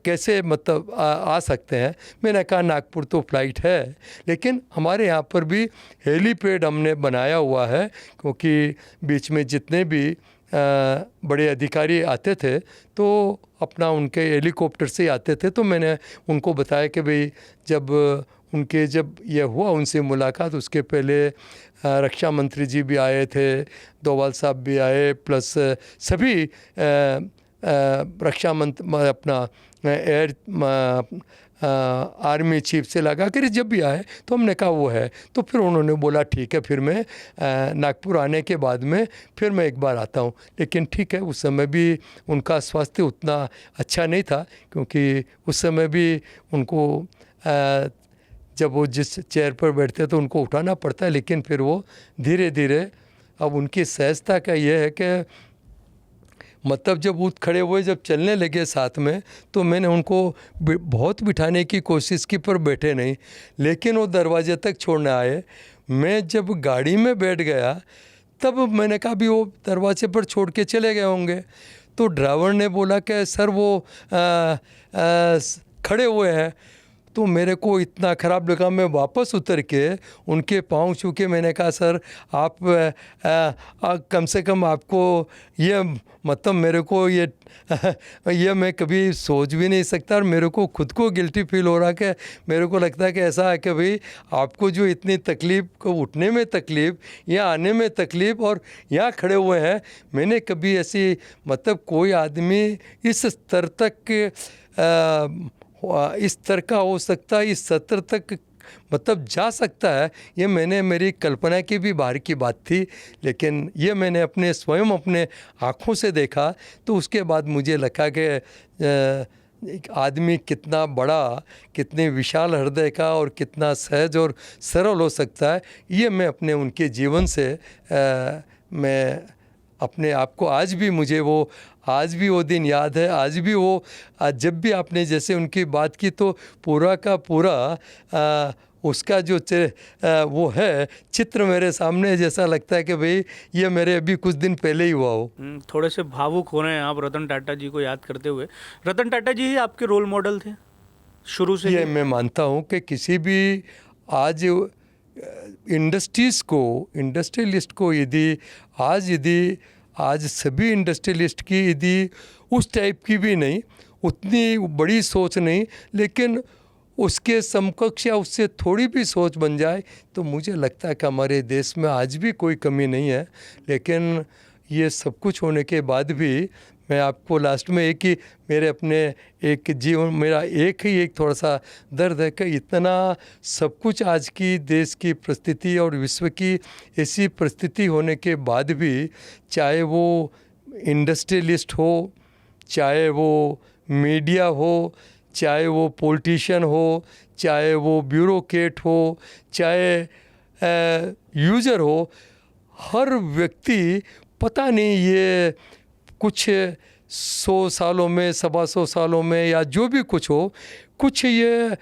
कैसे मतलब आ सकते हैं। मैंने कहा नागपुर तो फ़्लाइट है, लेकिन हमारे यहाँ पर भी हेलीपैड हमने बनाया हुआ है, क्योंकि बीच में जितने भी बड़े अधिकारी आते थे तो अपना उनके हेलीकॉप्टर से आते थे। तो मैंने उनको बताया कि भाई जब ये हुआ उनसे मुलाकात, उसके पहले रक्षा मंत्री जी भी आए थे, डोभाल साहब भी आए, प्लस सभी रक्षा मंत्री अपना एयर आर्मी चीफ से लगा कर जब भी आए, तो हमने कहा वो है। तो फिर उन्होंने बोला ठीक है, फिर मैं नागपुर आने के बाद में फिर मैं एक बार आता हूँ। लेकिन ठीक है, उस समय भी उनका स्वास्थ्य उतना अच्छा नहीं था, क्योंकि उस समय भी उनको जब वो जिस चेयर पर बैठते तो उनको उठाना पड़ता है, लेकिन फिर वो धीरे धीरे, अब उनकी सहजता का ये है कि मतलब जब उठ खड़े हुए, जब चलने लगे साथ में, तो मैंने उनको बहुत बिठाने की कोशिश की, पर बैठे नहीं, लेकिन वो दरवाजे तक छोड़ने आए। मैं जब गाड़ी में बैठ गया तब मैंने कहा भी वो दरवाजे पर छोड़ के चले गए होंगे। तो ड्राइवर ने बोला कि सर वो खड़े हुए हैं। तो मेरे को इतना ख़राब लगा। मैं वापस उतर के उनके पाँव छू के मैंने कहा सर आप कम से कम आपको ये मतलब मेरे को ये मैं कभी सोच भी नहीं सकता, और मेरे को खुद को गिल्टी फील हो रहा कि मेरे को लगता है कि ऐसा है कि भाई आपको जो इतनी तकलीफ़ को उठने में तकलीफ़, यहाँ आने में तकलीफ़, और यहाँ खड़े हुए हैं। मैंने कभी ऐसी मतलब कोई आदमी इस स्तर तक इस स्तर का हो सकता है, इस स्तर तक मतलब जा सकता है, ये मैंने मेरी कल्पना की भी बाहर की बात थी। लेकिन ये मैंने अपने स्वयं अपने आँखों से देखा, तो उसके बाद मुझे लगा कि एक आदमी कितना बड़ा, कितने विशाल हृदय का और कितना सहज और सरल हो सकता है, ये मैं अपने उनके जीवन से मैं अपने आप को आज भी मुझे वो दिन याद है। आज भी वो जब भी आपने जैसे उनकी बात की तो पूरा का पूरा उसका जो वो है चित्र मेरे सामने, जैसा लगता है कि भाई ये मेरे अभी कुछ दिन पहले ही हुआ हो। थोड़े से भावुक हो रहे हैं आप रतन टाटा जी को याद करते हुए। रतन टाटा जी ही आपके रोल मॉडल थे शुरू से? ये मैं मानता हूँ कि किसी भी आज इंडस्ट्रियलिस्ट को यदि आज सभी इंडस्ट्रियलिस्ट की यदि उस टाइप की भी नहीं, उतनी बड़ी सोच नहीं, लेकिन उसके समकक्ष या उससे थोड़ी भी सोच बन जाए तो मुझे लगता है कि हमारे देश में आज भी कोई कमी नहीं है। लेकिन ये सब कुछ होने के बाद भी मैं आपको लास्ट में मेरा एक थोड़ा सा दर्द है कि इतना सब कुछ आज की देश की परिस्थिति और विश्व की ऐसी परिस्थिति होने के बाद भी, चाहे वो इंडस्ट्रियलिस्ट हो, चाहे वो मीडिया हो, चाहे वो पॉलिटिशियन हो, चाहे वो ब्यूरोक्रेट हो, चाहे यूजर हो, हर व्यक्ति पता नहीं ये कुछ 100 सालों में, 125 सालों में या जो भी कुछ हो, कुछ ये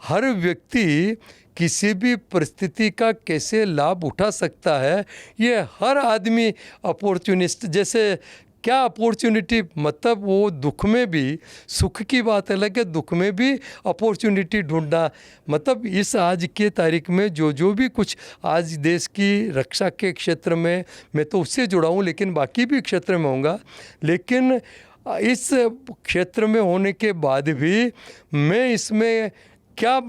हर व्यक्ति किसी भी परिस्थिति का कैसे लाभ उठा सकता है। ये हर आदमी अपॉर्चुनिस्ट, जैसे क्या अपॉर्चुनिटी, मतलब वो दुख में भी, सुख की बात अलग है, दुख में भी अपॉर्चुनिटी ढूंढना, मतलब इस आज के तारीख में जो भी कुछ आज देश की रक्षा के क्षेत्र में, मैं तो उससे जुड़ा हूँ लेकिन बाकी भी क्षेत्र में होऊंगा, लेकिन इस क्षेत्र में होने के बाद भी मैं इसमें क्या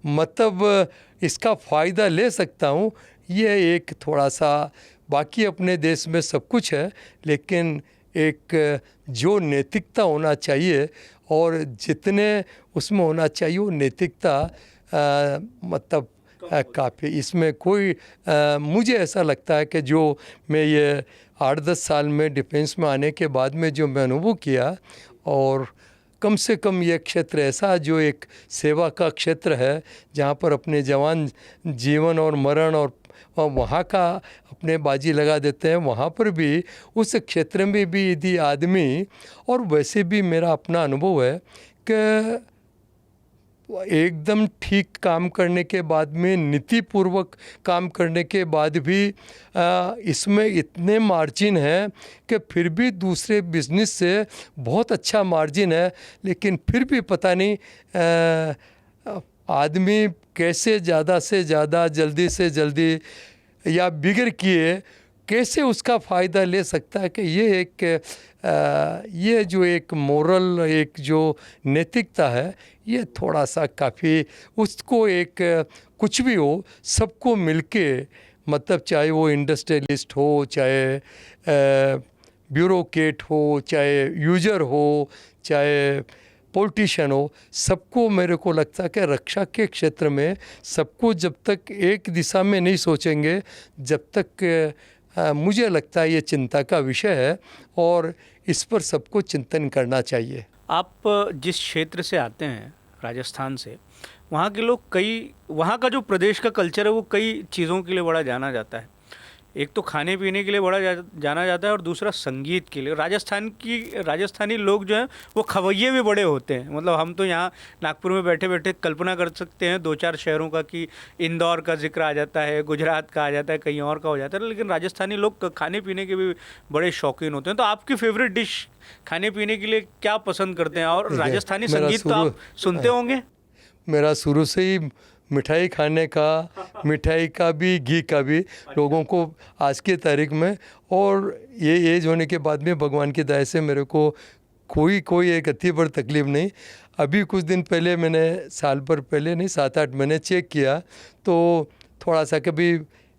मतलब इसका फ़ायदा ले सकता हूँ, ये एक थोड़ा सा, बाकी अपने देश में सब कुछ है, लेकिन एक जो नैतिकता होना चाहिए और जितने उसमें होना चाहिए वो नैतिकता मतलब काफ़ी, इसमें कोई मुझे ऐसा लगता है कि जो मैं ये 8-10 साल में डिफेंस में आने के बाद में जो मैं अनुभव किया, और कम से कम ये क्षेत्र ऐसा जो एक सेवा का क्षेत्र है, जहाँ पर अपने जवान जीवन और मरण और वहाँ का अपने बाजी लगा देते हैं, वहाँ पर भी उस क्षेत्र में भी यदि आदमी, और वैसे भी मेरा अपना अनुभव है कि एकदम ठीक काम करने के बाद में, नीतिपूर्वक काम करने के बाद भी इसमें इतने मार्जिन है कि फिर भी दूसरे बिजनेस से बहुत अच्छा मार्जिन है, लेकिन फिर भी पता नहीं आदमी कैसे ज़्यादा से ज़्यादा, जल्दी से जल्दी या बिगड़ किए कैसे उसका फ़ायदा ले सकता है, कि ये जो एक मोरल, एक जो नैतिकता है, ये थोड़ा सा काफ़ी उसको एक कुछ भी हो, सबको मिलके, मतलब चाहे वो इंडस्ट्रियलिस्ट हो, चाहे ब्यूरोक्रेट हो, चाहे यूजर हो, चाहे पॉलिटिशियन हो, सबको मेरे को लगता है कि रक्षा के क्षेत्र में सबको जब तक एक दिशा में नहीं सोचेंगे, जब तक मुझे लगता है ये चिंता का विषय है और इस पर सबको चिंतन करना चाहिए। आप जिस क्षेत्र से आते हैं, राजस्थान से, वहाँ के लोग वहाँ का जो प्रदेश का कल्चर है वो कई चीज़ों के लिए बड़ा जाना जाता है। एक तो खाने पीने के लिए बड़ा जाना जाता है और दूसरा संगीत के लिए। राजस्थानी लोग जो हैं वो खवैये भी बड़े होते हैं। मतलब हम तो यहाँ नागपुर में बैठे बैठे कल्पना कर सकते हैं 2-4 शहरों का कि इंदौर का जिक्र आ जाता है, गुजरात का आ जाता है, कहीं और का हो जाता है, लेकिन राजस्थानी लोग खाने पीने के भी बड़े शौकीन होते हैं। तो आपकी फेवरेट डिश खाने पीने के लिए क्या पसंद करते हैं? और देखिए, राजस्थानी संगीत तो आप सुनते होंगे। मेरा शुरू से ही मिठाई खाने का, मिठाई का भी, घी का भी लोगों को आज की तारीख में, और ये एज होने के बाद में भगवान की दया से मेरे को कोई एक अति बड़ी तकलीफ़ नहीं। अभी कुछ दिन पहले मैंने, साल भर पहले नहीं, 7-8 महीने चेक किया तो थोड़ा सा कभी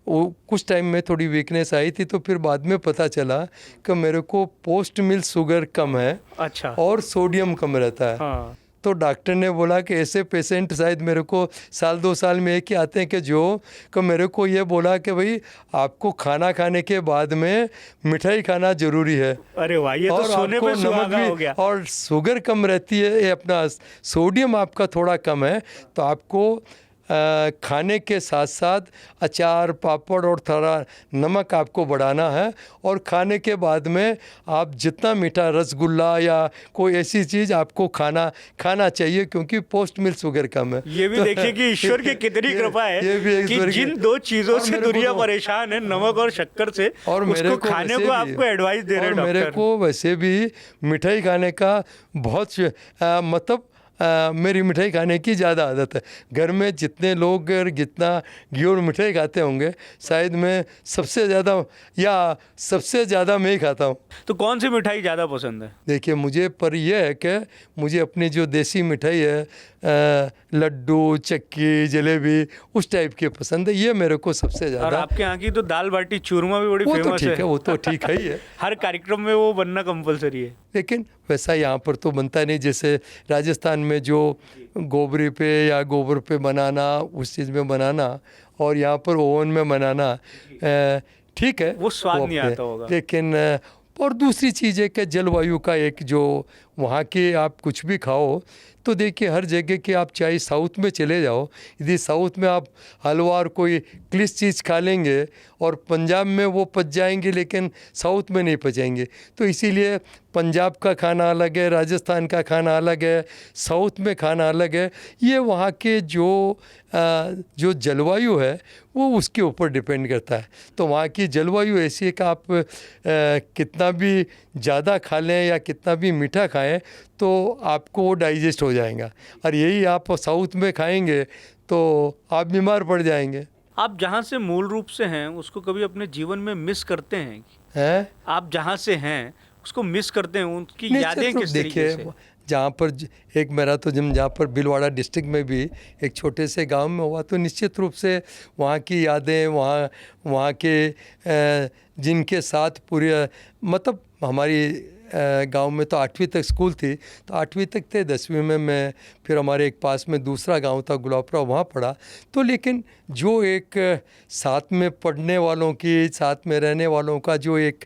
वो कुछ टाइम में थोड़ी वीकनेस आई थी, तो फिर बाद में पता चला कि मेरे को पोस्ट मिल शुगर कम है। अच्छा। और सोडियम कम रहता है। हाँ। तो डॉक्टर ने बोला कि ऐसे पेशेंट शायद मेरे को 1-2 साल में एक ही आते हैं कि मेरे को ये बोला कि भाई आपको खाना खाने के बाद में मिठाई खाना जरूरी है। अरे वाह, ये तो सोने पे सुहागा हो गया। और शुगर कम रहती है, ये अपना सोडियम आपका थोड़ा कम है, तो आपको खाने के साथ साथ अचार, पापड़ और थोड़ा नमक आपको बढ़ाना है। और खाने के बाद में आप जितना मीठा, रसगुल्ला या कोई ऐसी चीज़ आपको खाना चाहिए, क्योंकि पोस्ट मिल शुगर कम है। ये भी देखिए कि ईश्वर की कितनी कृपा है कि जिन 2 चीज़ों से दुनिया परेशान है, नमक और शक्कर से, और उसको खाने को आपको एडवाइस दे रहे हैं डॉक्टर। मेरे को वैसे भी मिठाई खाने का बहुत मतलब मेरी मिठाई खाने की ज़्यादा आदत है। घर में जितने लोग जितना घी और मिठाई खाते होंगे, शायद मैं सबसे ज़्यादा मैं ही खाता हूँ। तो कौन सी मिठाई ज़्यादा पसंद है? देखिए, मुझे पर यह है कि मुझे अपनी जो देसी मिठाई है, लड्डू, चक्की, जलेबी, उस टाइप की पसंद है। ये मेरे को सबसे ज़्यादा। और आपके यहाँ की तो दाल बाटी चूरमा भी बड़ी फेमस है। वो तो ठीक है ही है। हर कार्यक्रम में वो बनना कंपलसरी है। लेकिन वैसा यहाँ पर तो बनता नहीं। जैसे राजस्थान में जो गोबरी पे या गोबर पे बनाना, उस चीज़ में बनाना, और यहाँ पर ओवन में बनाना ठीक है, वो स्वाद नहीं आता होगा। लेकिन और दूसरी चीज़ है कि जलवायु का एक जो वहाँ के आप कुछ भी खाओ, तो देखिए हर जगह के आप चाहे साउथ में चले जाओ, यदि साउथ में आप हलवा और कोई क्लिस चीज़ खा लेंगे और पंजाब में वो पच जाएंगे, लेकिन साउथ में नहीं पचेंगे। तो इसीलिए पंजाब का खाना अलग है, राजस्थान का खाना अलग है, साउथ में खाना अलग है। ये वहाँ के जो जलवायु है वो उसके ऊपर डिपेंड करता है। तो वहाँ की जलवायु ऐसी है कि आप कितना भी ज़्यादा खा लें या कितना भी मीठा खाएं तो आपको वो डाइजेस्ट हो जाएगा। और यही आप साउथ में खाएंगे तो आप बीमार पड़ जाएंगे। आप जहाँ से मूल रूप से हैं उसको कभी अपने जीवन में मिस करते हैं? आप जहाँ से हैं उसको मिस करते हैं? उनकी यादें किस तरीके से? जहाँ पर एक मेरा तो जहाँ पर भीलवाड़ा डिस्ट्रिक्ट में भी एक छोटे से गांव में हुआ, तो निश्चित रूप से वहाँ की यादें, वहाँ के जिनके साथ पूरे, मतलब हमारी गांव में तो 8वीं तक स्कूल थी, तो 8वीं तक थे। 10वीं में मैं फिर हमारे एक पास में दूसरा गांव था गुलाबपुरा, वहाँ पढ़ा। तो लेकिन जो एक साथ में पढ़ने वालों की, साथ में रहने वालों का जो एक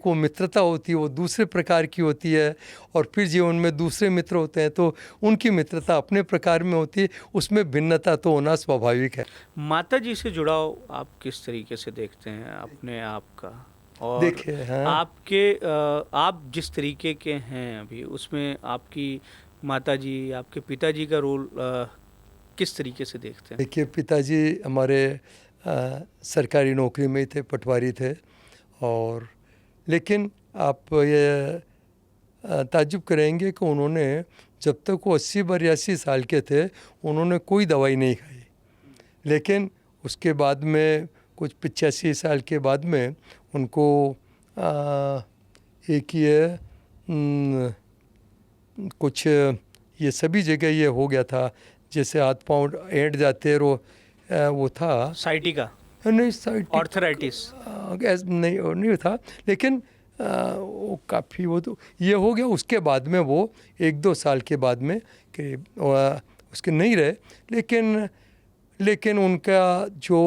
वो मित्रता होती है, वो दूसरे प्रकार की होती है। और फिर जीवन में दूसरे मित्र होते हैं तो उनकी मित्रता अपने प्रकार में होती है, उसमें भिन्नता तो होना स्वाभाविक है। माता जी से जुड़ाव आप किस तरीके से देखते हैं अपने आप का? और देखिए, हाँ, आप जिस तरीके के हैं अभी, उसमें आपकी माताजी, आपके पिताजी का रोल किस तरीके से देखते हैं? देखिए, पिताजी हमारे सरकारी नौकरी में ही थे, पटवारी थे। और लेकिन आप ये ताज्जुब करेंगे कि उन्होंने जब तक वो 80-82 साल के थे, उन्होंने कोई दवाई नहीं खाई। लेकिन उसके बाद में कुछ 85 साल के बाद में उनको एक ये कुछ ये सभी जगह ये हो गया था, जैसे हाथ पाँव ऐंठ जाते, वो था साइटिका, नहीं ऑर्थराइटिस नहीं था, लेकिन वो काफ़ी वो तो ये हो गया। उसके बाद में वो 1-2 साल के बाद में कि उसके नहीं रहे, लेकिन उनका जो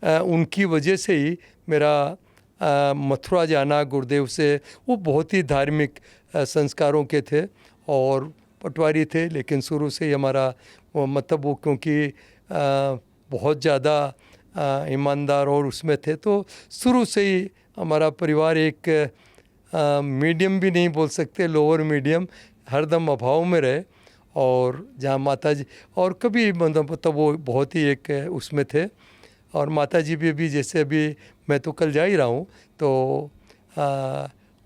उनकी वजह से ही मेरा मथुरा जाना गुरुदेव से, वो बहुत ही धार्मिक संस्कारों के थे और पटवारी थे। लेकिन शुरू से ही हमारा मतलब वो, क्योंकि बहुत ज़्यादा ईमानदार और उसमें थे। तो शुरू से ही हमारा परिवार एक मीडियम भी नहीं बोल सकते, लोअर मीडियम, हरदम अभाव में रहे। और जहाँ माता जी और कभी मतलब वो बहुत ही एक उसमें थे। और माता जी भी जैसे अभी मैं तो कल जा ही रहा हूँ, तो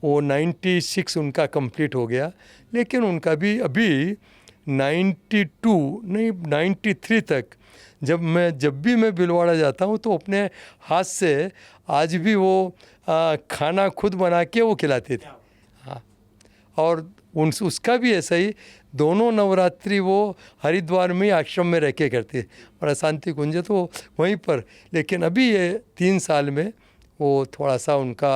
वो 96 उनका कंप्लीट हो गया, लेकिन उनका भी अभी 92 नहीं 93 तक जब भी मैं भिलवाड़ा जाता हूँ तो अपने हाथ से आज भी वो खाना खुद बना के वो खिलाते थे। हाँ, और उसका भी ऐसा ही, दोनों नवरात्रि वो हरिद्वार में ही आश्रम में रह के करते, बड़ा शांति कुंज है तो वहीं पर। लेकिन अभी ये 3 साल में वो थोड़ा सा उनका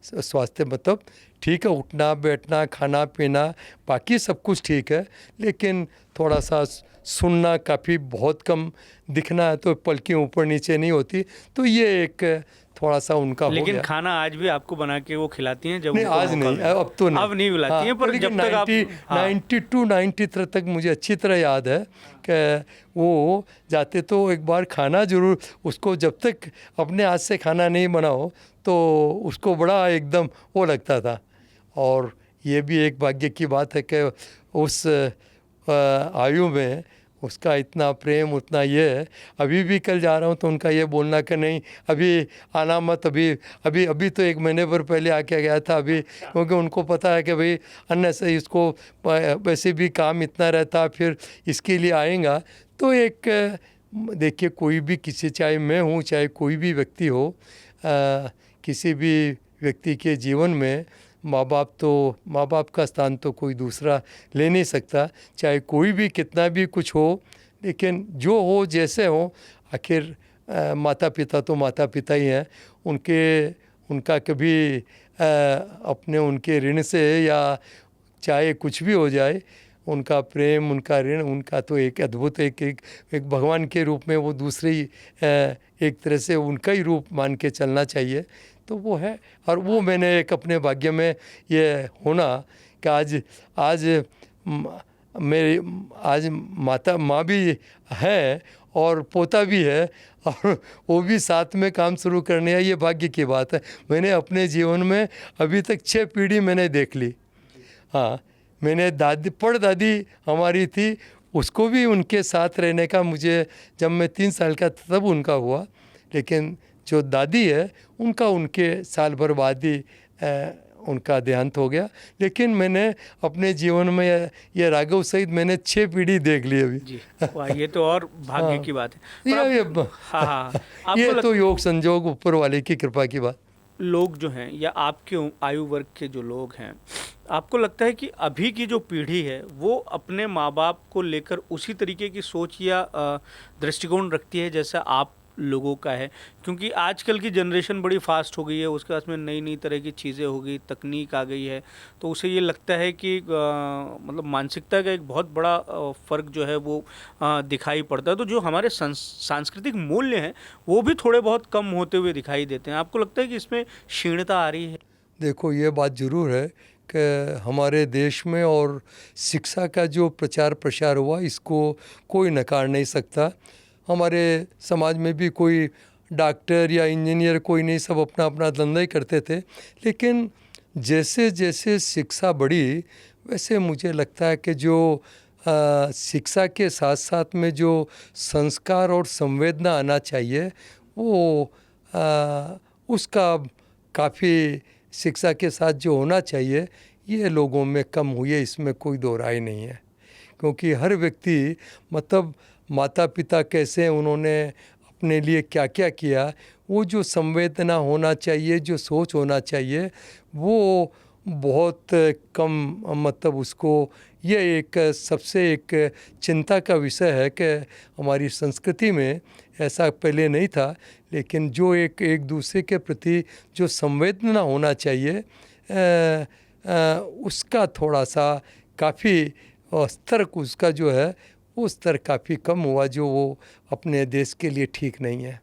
स्वास्थ्य मतलब ठीक है, उठना बैठना खाना पीना बाकी सब कुछ ठीक है, लेकिन थोड़ा सा सुनना काफ़ी बहुत कम, दिखना है तो पलकें ऊपर नीचे नहीं होती, तो ये एक थोड़ा सा उनका हो लेकिन गया। खाना आज भी आपको बना के वो खिलाती हैं जब नहीं उनको आज मौका नहीं, मिले? अब तो नहीं, अब नहीं खिलाती हैं, पर जब तक आप 92 93 तक मुझे अच्छी तरह याद है कि वो जाते तो एक बार खाना जरूर, उसको जब तक अपने हाथ से खाना नहीं बनाओ तो उसको बड़ा एकदम वो लगता था। और ये भी एक भाग्य की बात है कि उस आयु में उसका इतना प्रेम उतना ये है। अभी भी कल जा रहा हूँ तो उनका ये बोलना कि नहीं अभी आना मत, अभी तो 1 महीने पर पहले आके गया था अभी, क्योंकि उनको पता है कि भाई अन्य से इसको वैसे भी काम इतना रहता, फिर इसके लिए आएगा। तो एक देखिए कोई भी किसी, चाहे मैं हूँ चाहे कोई भी व्यक्ति हो, किसी भी व्यक्ति के जीवन में माँ बाप का स्थान तो कोई दूसरा ले नहीं सकता, चाहे कोई भी कितना भी कुछ हो, लेकिन जो हो जैसे हो, आखिर माता पिता तो माता पिता ही हैं। उनका कभी अपने उनके ऋण से या चाहे कुछ भी हो जाए, उनका प्रेम उनका ऋण उनका तो एक अद्भुत एक भगवान के रूप में वो दूसरी एक तरह से उनका ही रूप मान के चलना चाहिए। तो वो है, और वो मैंने एक अपने भाग्य में ये होना कि आज मेरी आज माँ भी है और पोता भी है, और वो भी साथ में काम शुरू करने है, ये भाग्य की बात है। मैंने अपने जीवन में अभी तक 6 पीढ़ी मैंने देख ली। हाँ, मैंने दादी हमारी थी, उसको भी उनके साथ रहने का मुझे, जब मैं 3 साल का था तब उनका हुआ, लेकिन जो दादी है उनके साल भर बाद ही उनका देहांत हो गया। लेकिन मैंने अपने जीवन में ये राघव सहित मैंने 6 पीढ़ी देख ली अभी जी। वाह, ये तो और भाग्य की बात है। हाँ, ये तो योग संजोग ऊपर वाले की कृपा की बात। लोग जो हैं या आपके आयु वर्ग के जो लोग हैं, आपको लगता है कि अभी की जो पीढ़ी है वो अपने माँ बाप को लेकर उसी तरीके की सोच या दृष्टिकोण रखती है जैसा आप लोगों का है? क्योंकि आजकल की जनरेशन बड़ी फास्ट हो गई है, उसके पास में नई तरह की चीज़ें हो गई, तकनीक आ गई है, तो उसे ये लगता है कि मतलब मानसिकता का एक बहुत बड़ा फ़र्क जो है वो दिखाई पड़ता है। तो जो हमारे सांस्कृतिक मूल्य हैं वो भी थोड़े बहुत कम होते हुए दिखाई देते हैं। आपको लगता है कि इसमें क्षीणता आ रही है? देखो, ये बात ज़रूर है कि हमारे देश में और शिक्षा का जो प्रचार प्रसार हुआ, इसको कोई नकार नहीं सकता। हमारे समाज में भी कोई डॉक्टर या इंजीनियर कोई नहीं, सब अपना अपना धंधा ही करते थे। लेकिन जैसे जैसे शिक्षा बढ़ी, वैसे मुझे लगता है कि जो शिक्षा के साथ साथ में जो संस्कार और संवेदना आना चाहिए, वो उसका काफ़ी शिक्षा के साथ जो होना चाहिए, ये लोगों में कम हुई है, इसमें कोई दो राय नहीं है। क्योंकि हर व्यक्ति मतलब माता पिता कैसे उन्होंने अपने लिए क्या क्या किया, वो जो संवेदना होना चाहिए, जो सोच होना चाहिए, वो बहुत कम, मतलब उसको ये एक सबसे एक चिंता का विषय है कि हमारी संस्कृति में ऐसा पहले नहीं था। लेकिन जो एक दूसरे के प्रति जो संवेदना होना चाहिए, उसका थोड़ा सा काफ़ी स्तर उसका जो है वो स्तर काफ़ी कम हुआ, जो वो अपने देश के लिए ठीक नहीं है।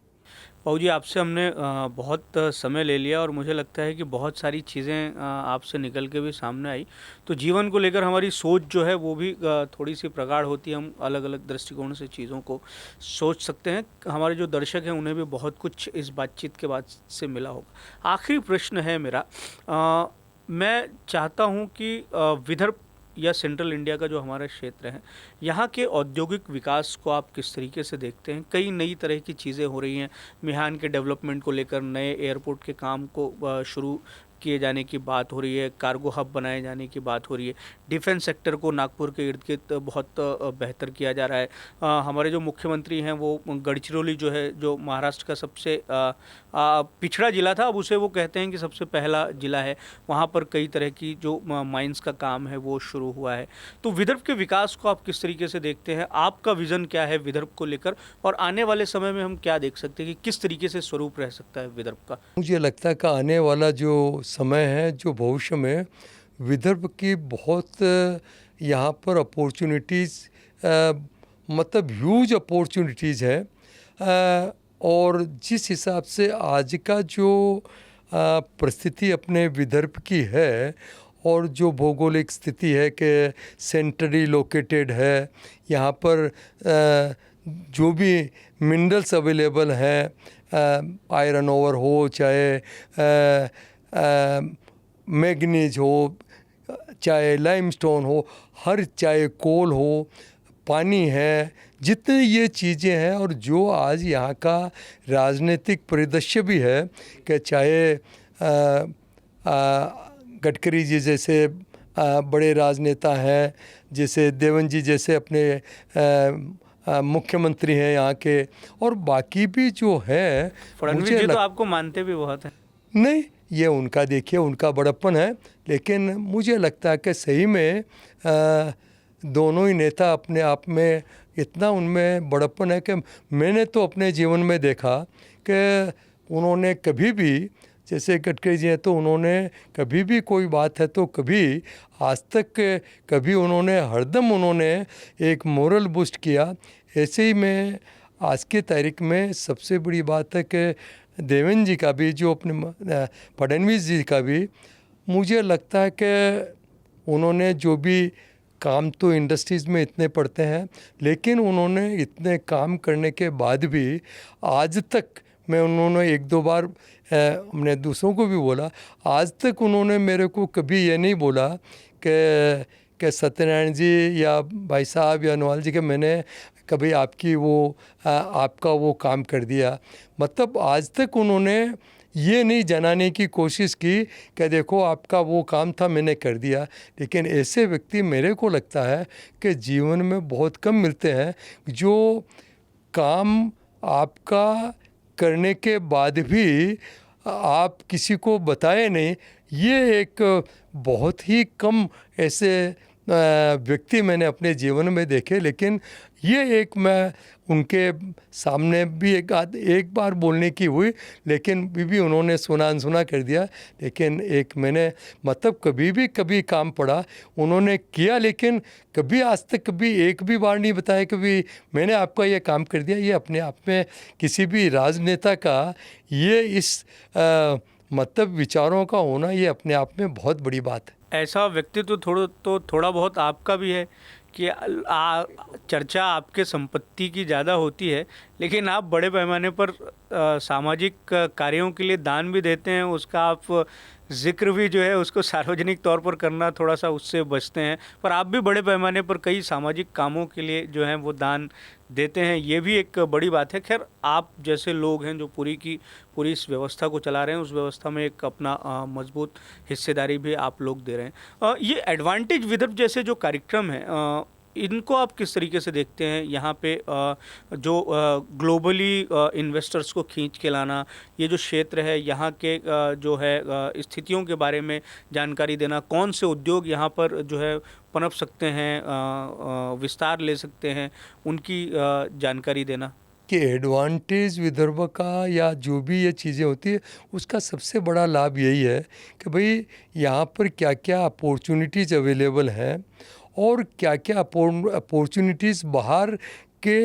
पाऊ जी, आपसे हमने बहुत समय ले लिया और मुझे लगता है कि बहुत सारी चीज़ें आपसे निकल के भी सामने आई। तो जीवन को लेकर हमारी सोच जो है वो भी थोड़ी सी प्रगाढ़ होती है, हम अलग अलग दृष्टिकोण से चीज़ों को सोच सकते हैं। हमारे जो दर्शक हैं उन्हें भी बहुत कुछ इस बातचीत के बाद से मिला होगा। आखिरी प्रश्न है मेरा, मैं चाहता हूँ कि विदर्भ या सेंट्रल इंडिया का जो हमारा क्षेत्र है, यहाँ के औद्योगिक विकास को आप किस तरीके से देखते हैं? कई नई तरह की चीज़ें हो रही हैं, मिहान के डेवलपमेंट को लेकर, नए एयरपोर्ट के काम को शुरू किए जाने की बात हो रही है, कार्गो हब बनाए जाने की बात हो रही है, डिफेंस सेक्टर को नागपुर के इर्द गिर्द बहुत बेहतर किया जा रहा है। हमारे जो मुख्यमंत्री हैं वो गढ़चिरौली जो है, जो महाराष्ट्र का सबसे पिछड़ा ज़िला था, अब उसे वो कहते हैं कि सबसे पहला ज़िला है। वहाँ पर कई तरह की जो माइंस का काम है वो शुरू हुआ है। तो विदर्भ के विकास को आप किस तरीके से देखते हैं? आपका विज़न क्या है विदर्भ को लेकर, और आने वाले समय में हम क्या देख सकते हैं कि किस तरीके से स्वरूप रह सकता है विदर्भ का? मुझे लगता है कि आने वाला जो समय है, जो भविष्य में विदर्भ की बहुत यहाँ पर अपॉर्चुनिटीज़, मतलब ह्यूज अपॉर्चुनिटीज़ है। और जिस हिसाब से आज का जो परिस्थिति अपने विदर्भ की है, और जो भौगोलिक स्थिति है कि सेंट्रली लोकेटेड है, यहाँ पर जो भी मिनरल्स अवेलेबल हैं, आयरन ओवर हो, चाहे मैग्नीज हो, चाहे लाइमस्टोन हो, हर, चाहे कोल हो, पानी है, जितने ये चीज़ें हैं, और जो आज यहाँ का राजनीतिक परिदृश्य भी है कि चाहे गडकरी जी जैसे बड़े राजनेता हैं, जैसे देवेंद्र जी जैसे अपने मुख्यमंत्री हैं यहाँ के, और बाकी भी जो है, फडणवीस जी तो आपको मानते भी बहुत हैं। नहीं, ये उनका देखिए, उनका बड़प्पन है, लेकिन मुझे लगता है कि सही में दोनों ही नेता अपने आप में इतना उनमें बड़प्पन है कि मैंने तो अपने जीवन में देखा कि उन्होंने कभी भी, जैसे गडकरी जी हैं, तो उन्होंने कभी भी कोई बात है तो कभी आज तक कभी उन्होंने, हरदम उन्होंने एक मोरल बूस्ट किया। ऐसे ही में आज की तारीख में सबसे बड़ी बात है कि देवेंद्र जी का भी, जो अपने फडणवीस जी का भी, मुझे लगता है कि उन्होंने जो भी काम, तो इंडस्ट्रीज़ में इतने पड़ते हैं, लेकिन उन्होंने इतने काम करने के बाद भी आज तक, मैं उन्होंने एक दो बार हमने दूसरों को भी बोला, आज तक उन्होंने मेरे को कभी ये नहीं बोला कि सत्यनारायण जी या भाई साहब या नवाल जी के मैंने कभी आपकी वो आपका वो काम कर दिया। मतलब आज तक उन्होंने ये नहीं जनाने की कोशिश की कि देखो आपका वो काम था, मैंने कर दिया। लेकिन ऐसे व्यक्ति मेरे को लगता है कि जीवन में बहुत कम मिलते हैं जो काम आपका करने के बाद भी आप किसी को बताए नहीं। ये एक बहुत ही कम ऐसे व्यक्ति मैंने अपने जीवन में देखे, लेकिन ये एक मैं उनके सामने भी एक बार बोलने की हुई, लेकिन भी उन्होंने सुना अनसुना कर दिया। लेकिन एक मैंने, मतलब कभी काम पड़ा उन्होंने किया, लेकिन कभी आज तक कभी एक भी बार नहीं बताया कि भी मैंने आपका ये काम कर दिया। ये अपने आप में किसी भी राजनेता का ये इस मतलब विचारों का होना, ये अपने आप में बहुत बड़ी बात है। ऐसा व्यक्तित्व थोड़ा बहुत आपका भी है कि चर्चा आपके संपत्ति की ज़्यादा होती है, लेकिन आप बड़े पैमाने पर सामाजिक कार्यों के लिए दान भी देते हैं, उसका आप जिक्र भी जो है उसको सार्वजनिक तौर पर करना थोड़ा सा उससे बचते हैं, पर आप भी बड़े पैमाने पर कई सामाजिक कामों के लिए जो है वो दान देते हैं, ये भी एक बड़ी बात है। खैर, आप जैसे लोग हैं जो पूरी इस व्यवस्था को चला रहे हैं, उस व्यवस्था में एक अपना मजबूत हिस्सेदारी भी आप लोग दे रहे हैं। ये एडवांटेज विदर्भ जैसे जो कार्यक्रम है, इनको आप किस तरीके से देखते हैं? यहाँ पे जो ग्लोबली इन्वेस्टर्स को खींच के लाना, ये जो क्षेत्र है यहाँ के जो है स्थितियों के बारे में जानकारी देना, कौन से उद्योग यहाँ पर जो है पनप सकते हैं, विस्तार ले सकते हैं, उनकी जानकारी देना। कि एडवांटेज विदर्भ का या जो भी ये चीज़ें होती है, उसका सबसे बड़ा लाभ यही है कि भाई यहाँ पर क्या क्या अपॉर्चुनिटीज़ अवेलेबल हैं और क्या क्या अपॉर्चुनिटीज़ बाहर के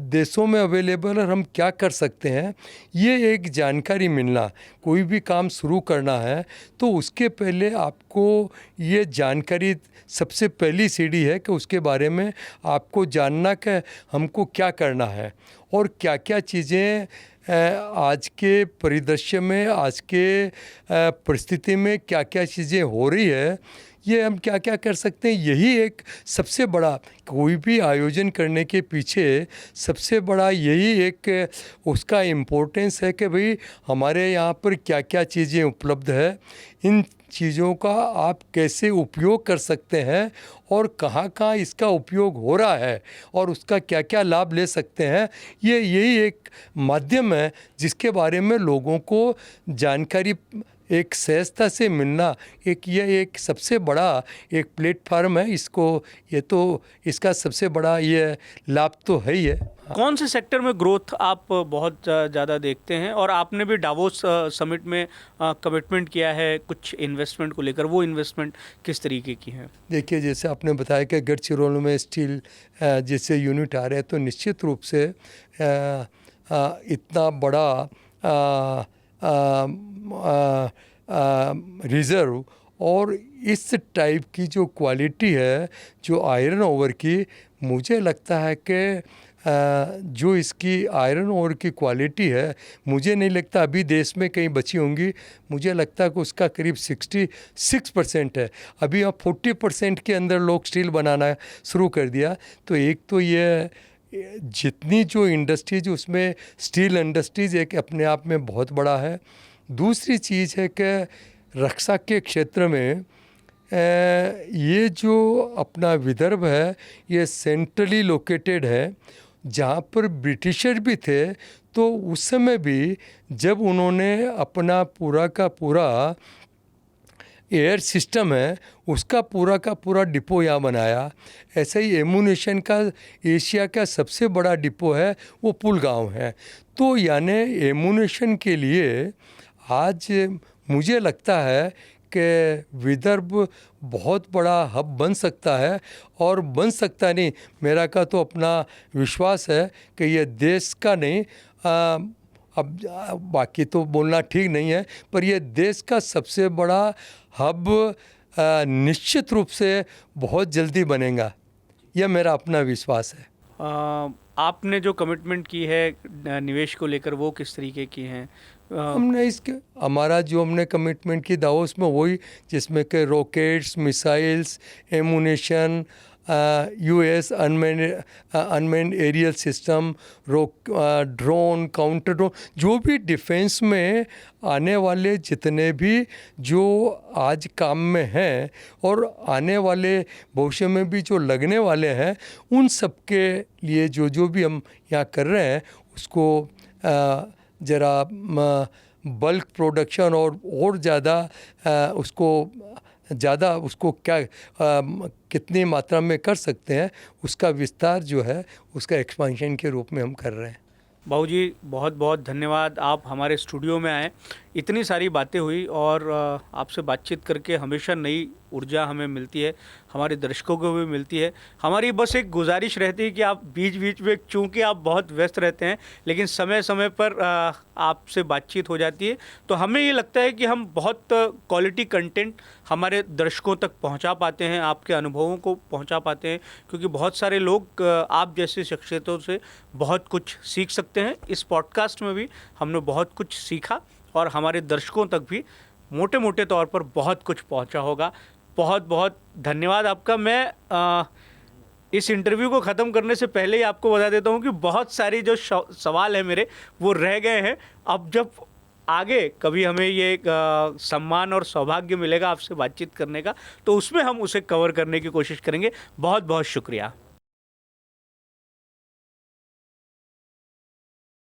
देशों में अवेलेबल और हम क्या कर सकते हैं, ये एक जानकारी मिलना। कोई भी काम शुरू करना है तो उसके पहले आपको ये जानकारी सबसे पहली सीढ़ी है कि उसके बारे में आपको जानना कि हमको क्या करना है और क्या क्या चीज़ें आज के परिदृश्य में, आज के परिस्थिति में क्या क्या चीज़ें हो रही है, ये हम क्या क्या कर सकते हैं। यही एक सबसे बड़ा, कोई भी आयोजन करने के पीछे सबसे बड़ा यही एक उसका इम्पोर्टेंस है कि भाई हमारे यहाँ पर क्या क्या चीज़ें उपलब्ध है, इन चीज़ों का आप कैसे उपयोग कर सकते हैं और कहाँ कहाँ इसका उपयोग हो रहा है और उसका क्या क्या लाभ ले सकते हैं। यही एक माध्यम है जिसके बारे में लोगों को जानकारी एक सहजता से मिलना, ये एक सबसे बड़ा एक प्लेटफार्म है। ये तो इसका सबसे बड़ा ये लाभ तो है ही है। कौन से सेक्टर में ग्रोथ आप बहुत ज़्यादा देखते हैं, और आपने भी डावोस समिट में कमिटमेंट किया है कुछ इन्वेस्टमेंट को लेकर, वो इन्वेस्टमेंट किस तरीके की है? देखिए, जैसे आपने बताया कि गढ़चिरौली में स्टील जैसे यूनिट आ रहे हैं, तो निश्चित रूप से इतना बड़ा रिज़र्व और इस टाइप की जो क्वालिटी है जो आयरन ओवर की, मुझे लगता है कि जो इसकी आयरन ओवर की क्वालिटी है, मुझे नहीं लगता अभी देश में कहीं बची होंगी। मुझे लगता है कि उसका करीब 66% है। अभी अब 40% के अंदर लोग स्टील बनाना शुरू कर दिया। तो एक तो ये जितनी जो इंडस्ट्रीज, उसमें स्टील इंडस्ट्रीज एक अपने आप में बहुत बड़ा है। दूसरी चीज़ है कि रक्षा के क्षेत्र में ये जो अपना विदर्भ है, ये सेंट्रली लोकेटेड है, जहाँ पर ब्रिटिशर भी थे। तो उस समय भी जब उन्होंने अपना पूरा का पूरा एयर सिस्टम है, उसका पूरा का पूरा डिपो यहाँ बनाया। ऐसे ही एमुनेशन का एशिया का सबसे बड़ा डिपो है, वो पुलगांव है। तो यानी एमुनेशन के लिए आज मुझे लगता है कि विदर्भ बहुत बड़ा हब बन सकता है, और बन सकता नहीं, मेरा का तो अपना विश्वास है कि ये देश का नहीं, अब बाकी तो बोलना ठीक नहीं है, पर ये देश का सबसे बड़ा हब निश्चित रूप से बहुत जल्दी बनेगा, यह मेरा अपना विश्वास है। आपने जो कमिटमेंट की है निवेश को लेकर, वो किस तरीके की हैं? हमने हमारा जो हमने कमिटमेंट की दावोस में, वही जिसमें कि rockets, missiles, ammunition, US unmanned aerial system, drone, counter drone, जो भी डिफेंस में आने वाले जितने भी जो आज काम में हैं और आने वाले भविष्य में भी जो लगने वाले हैं, उन सब के लिए जो भी हम यहाँ कर रहे हैं, उसको ज़रा बल्क प्रोडक्शन और ज़्यादा उसको क्या कितनी मात्रा में कर सकते हैं, उसका विस्तार जो है उसका एक्सपेंशन के रूप में हम कर रहे हैं। बाबू जी, बहुत बहुत धन्यवाद, आप हमारे स्टूडियो में आए, इतनी सारी बातें हुई, और आपसे बातचीत करके हमेशा नई ऊर्जा हमें मिलती है, हमारे दर्शकों को भी मिलती है। हमारी बस एक गुजारिश रहती है कि आप बीच बीच में, चूँकि आप बहुत व्यस्त रहते हैं, लेकिन समय समय पर आपसे बातचीत हो जाती है, तो हमें ये लगता है कि हम बहुत क्वालिटी कंटेंट हमारे दर्शकों तक पहुंचा पाते हैं, आपके अनुभवों को पहुंचा पाते हैं, क्योंकि बहुत सारे लोग आप जैसे शख्सियतों से बहुत कुछ सीख सकते हैं। इस पॉडकास्ट में भी हमने बहुत कुछ सीखा, और हमारे दर्शकों तक भी मोटे मोटे तौर पर बहुत कुछ पहुंचा होगा। बहुत बहुत धन्यवाद आपका। मैं इस इंटरव्यू को ख़त्म करने से पहले ही आपको बता देता हूं कि बहुत सारी जो सवाल है मेरे, वो रह गए हैं। अब जब आगे कभी हमें ये सम्मान और सौभाग्य मिलेगा आपसे बातचीत करने का, तो उसमें हम उसे कवर करने की कोशिश करेंगे। बहुत बहुत शुक्रिया।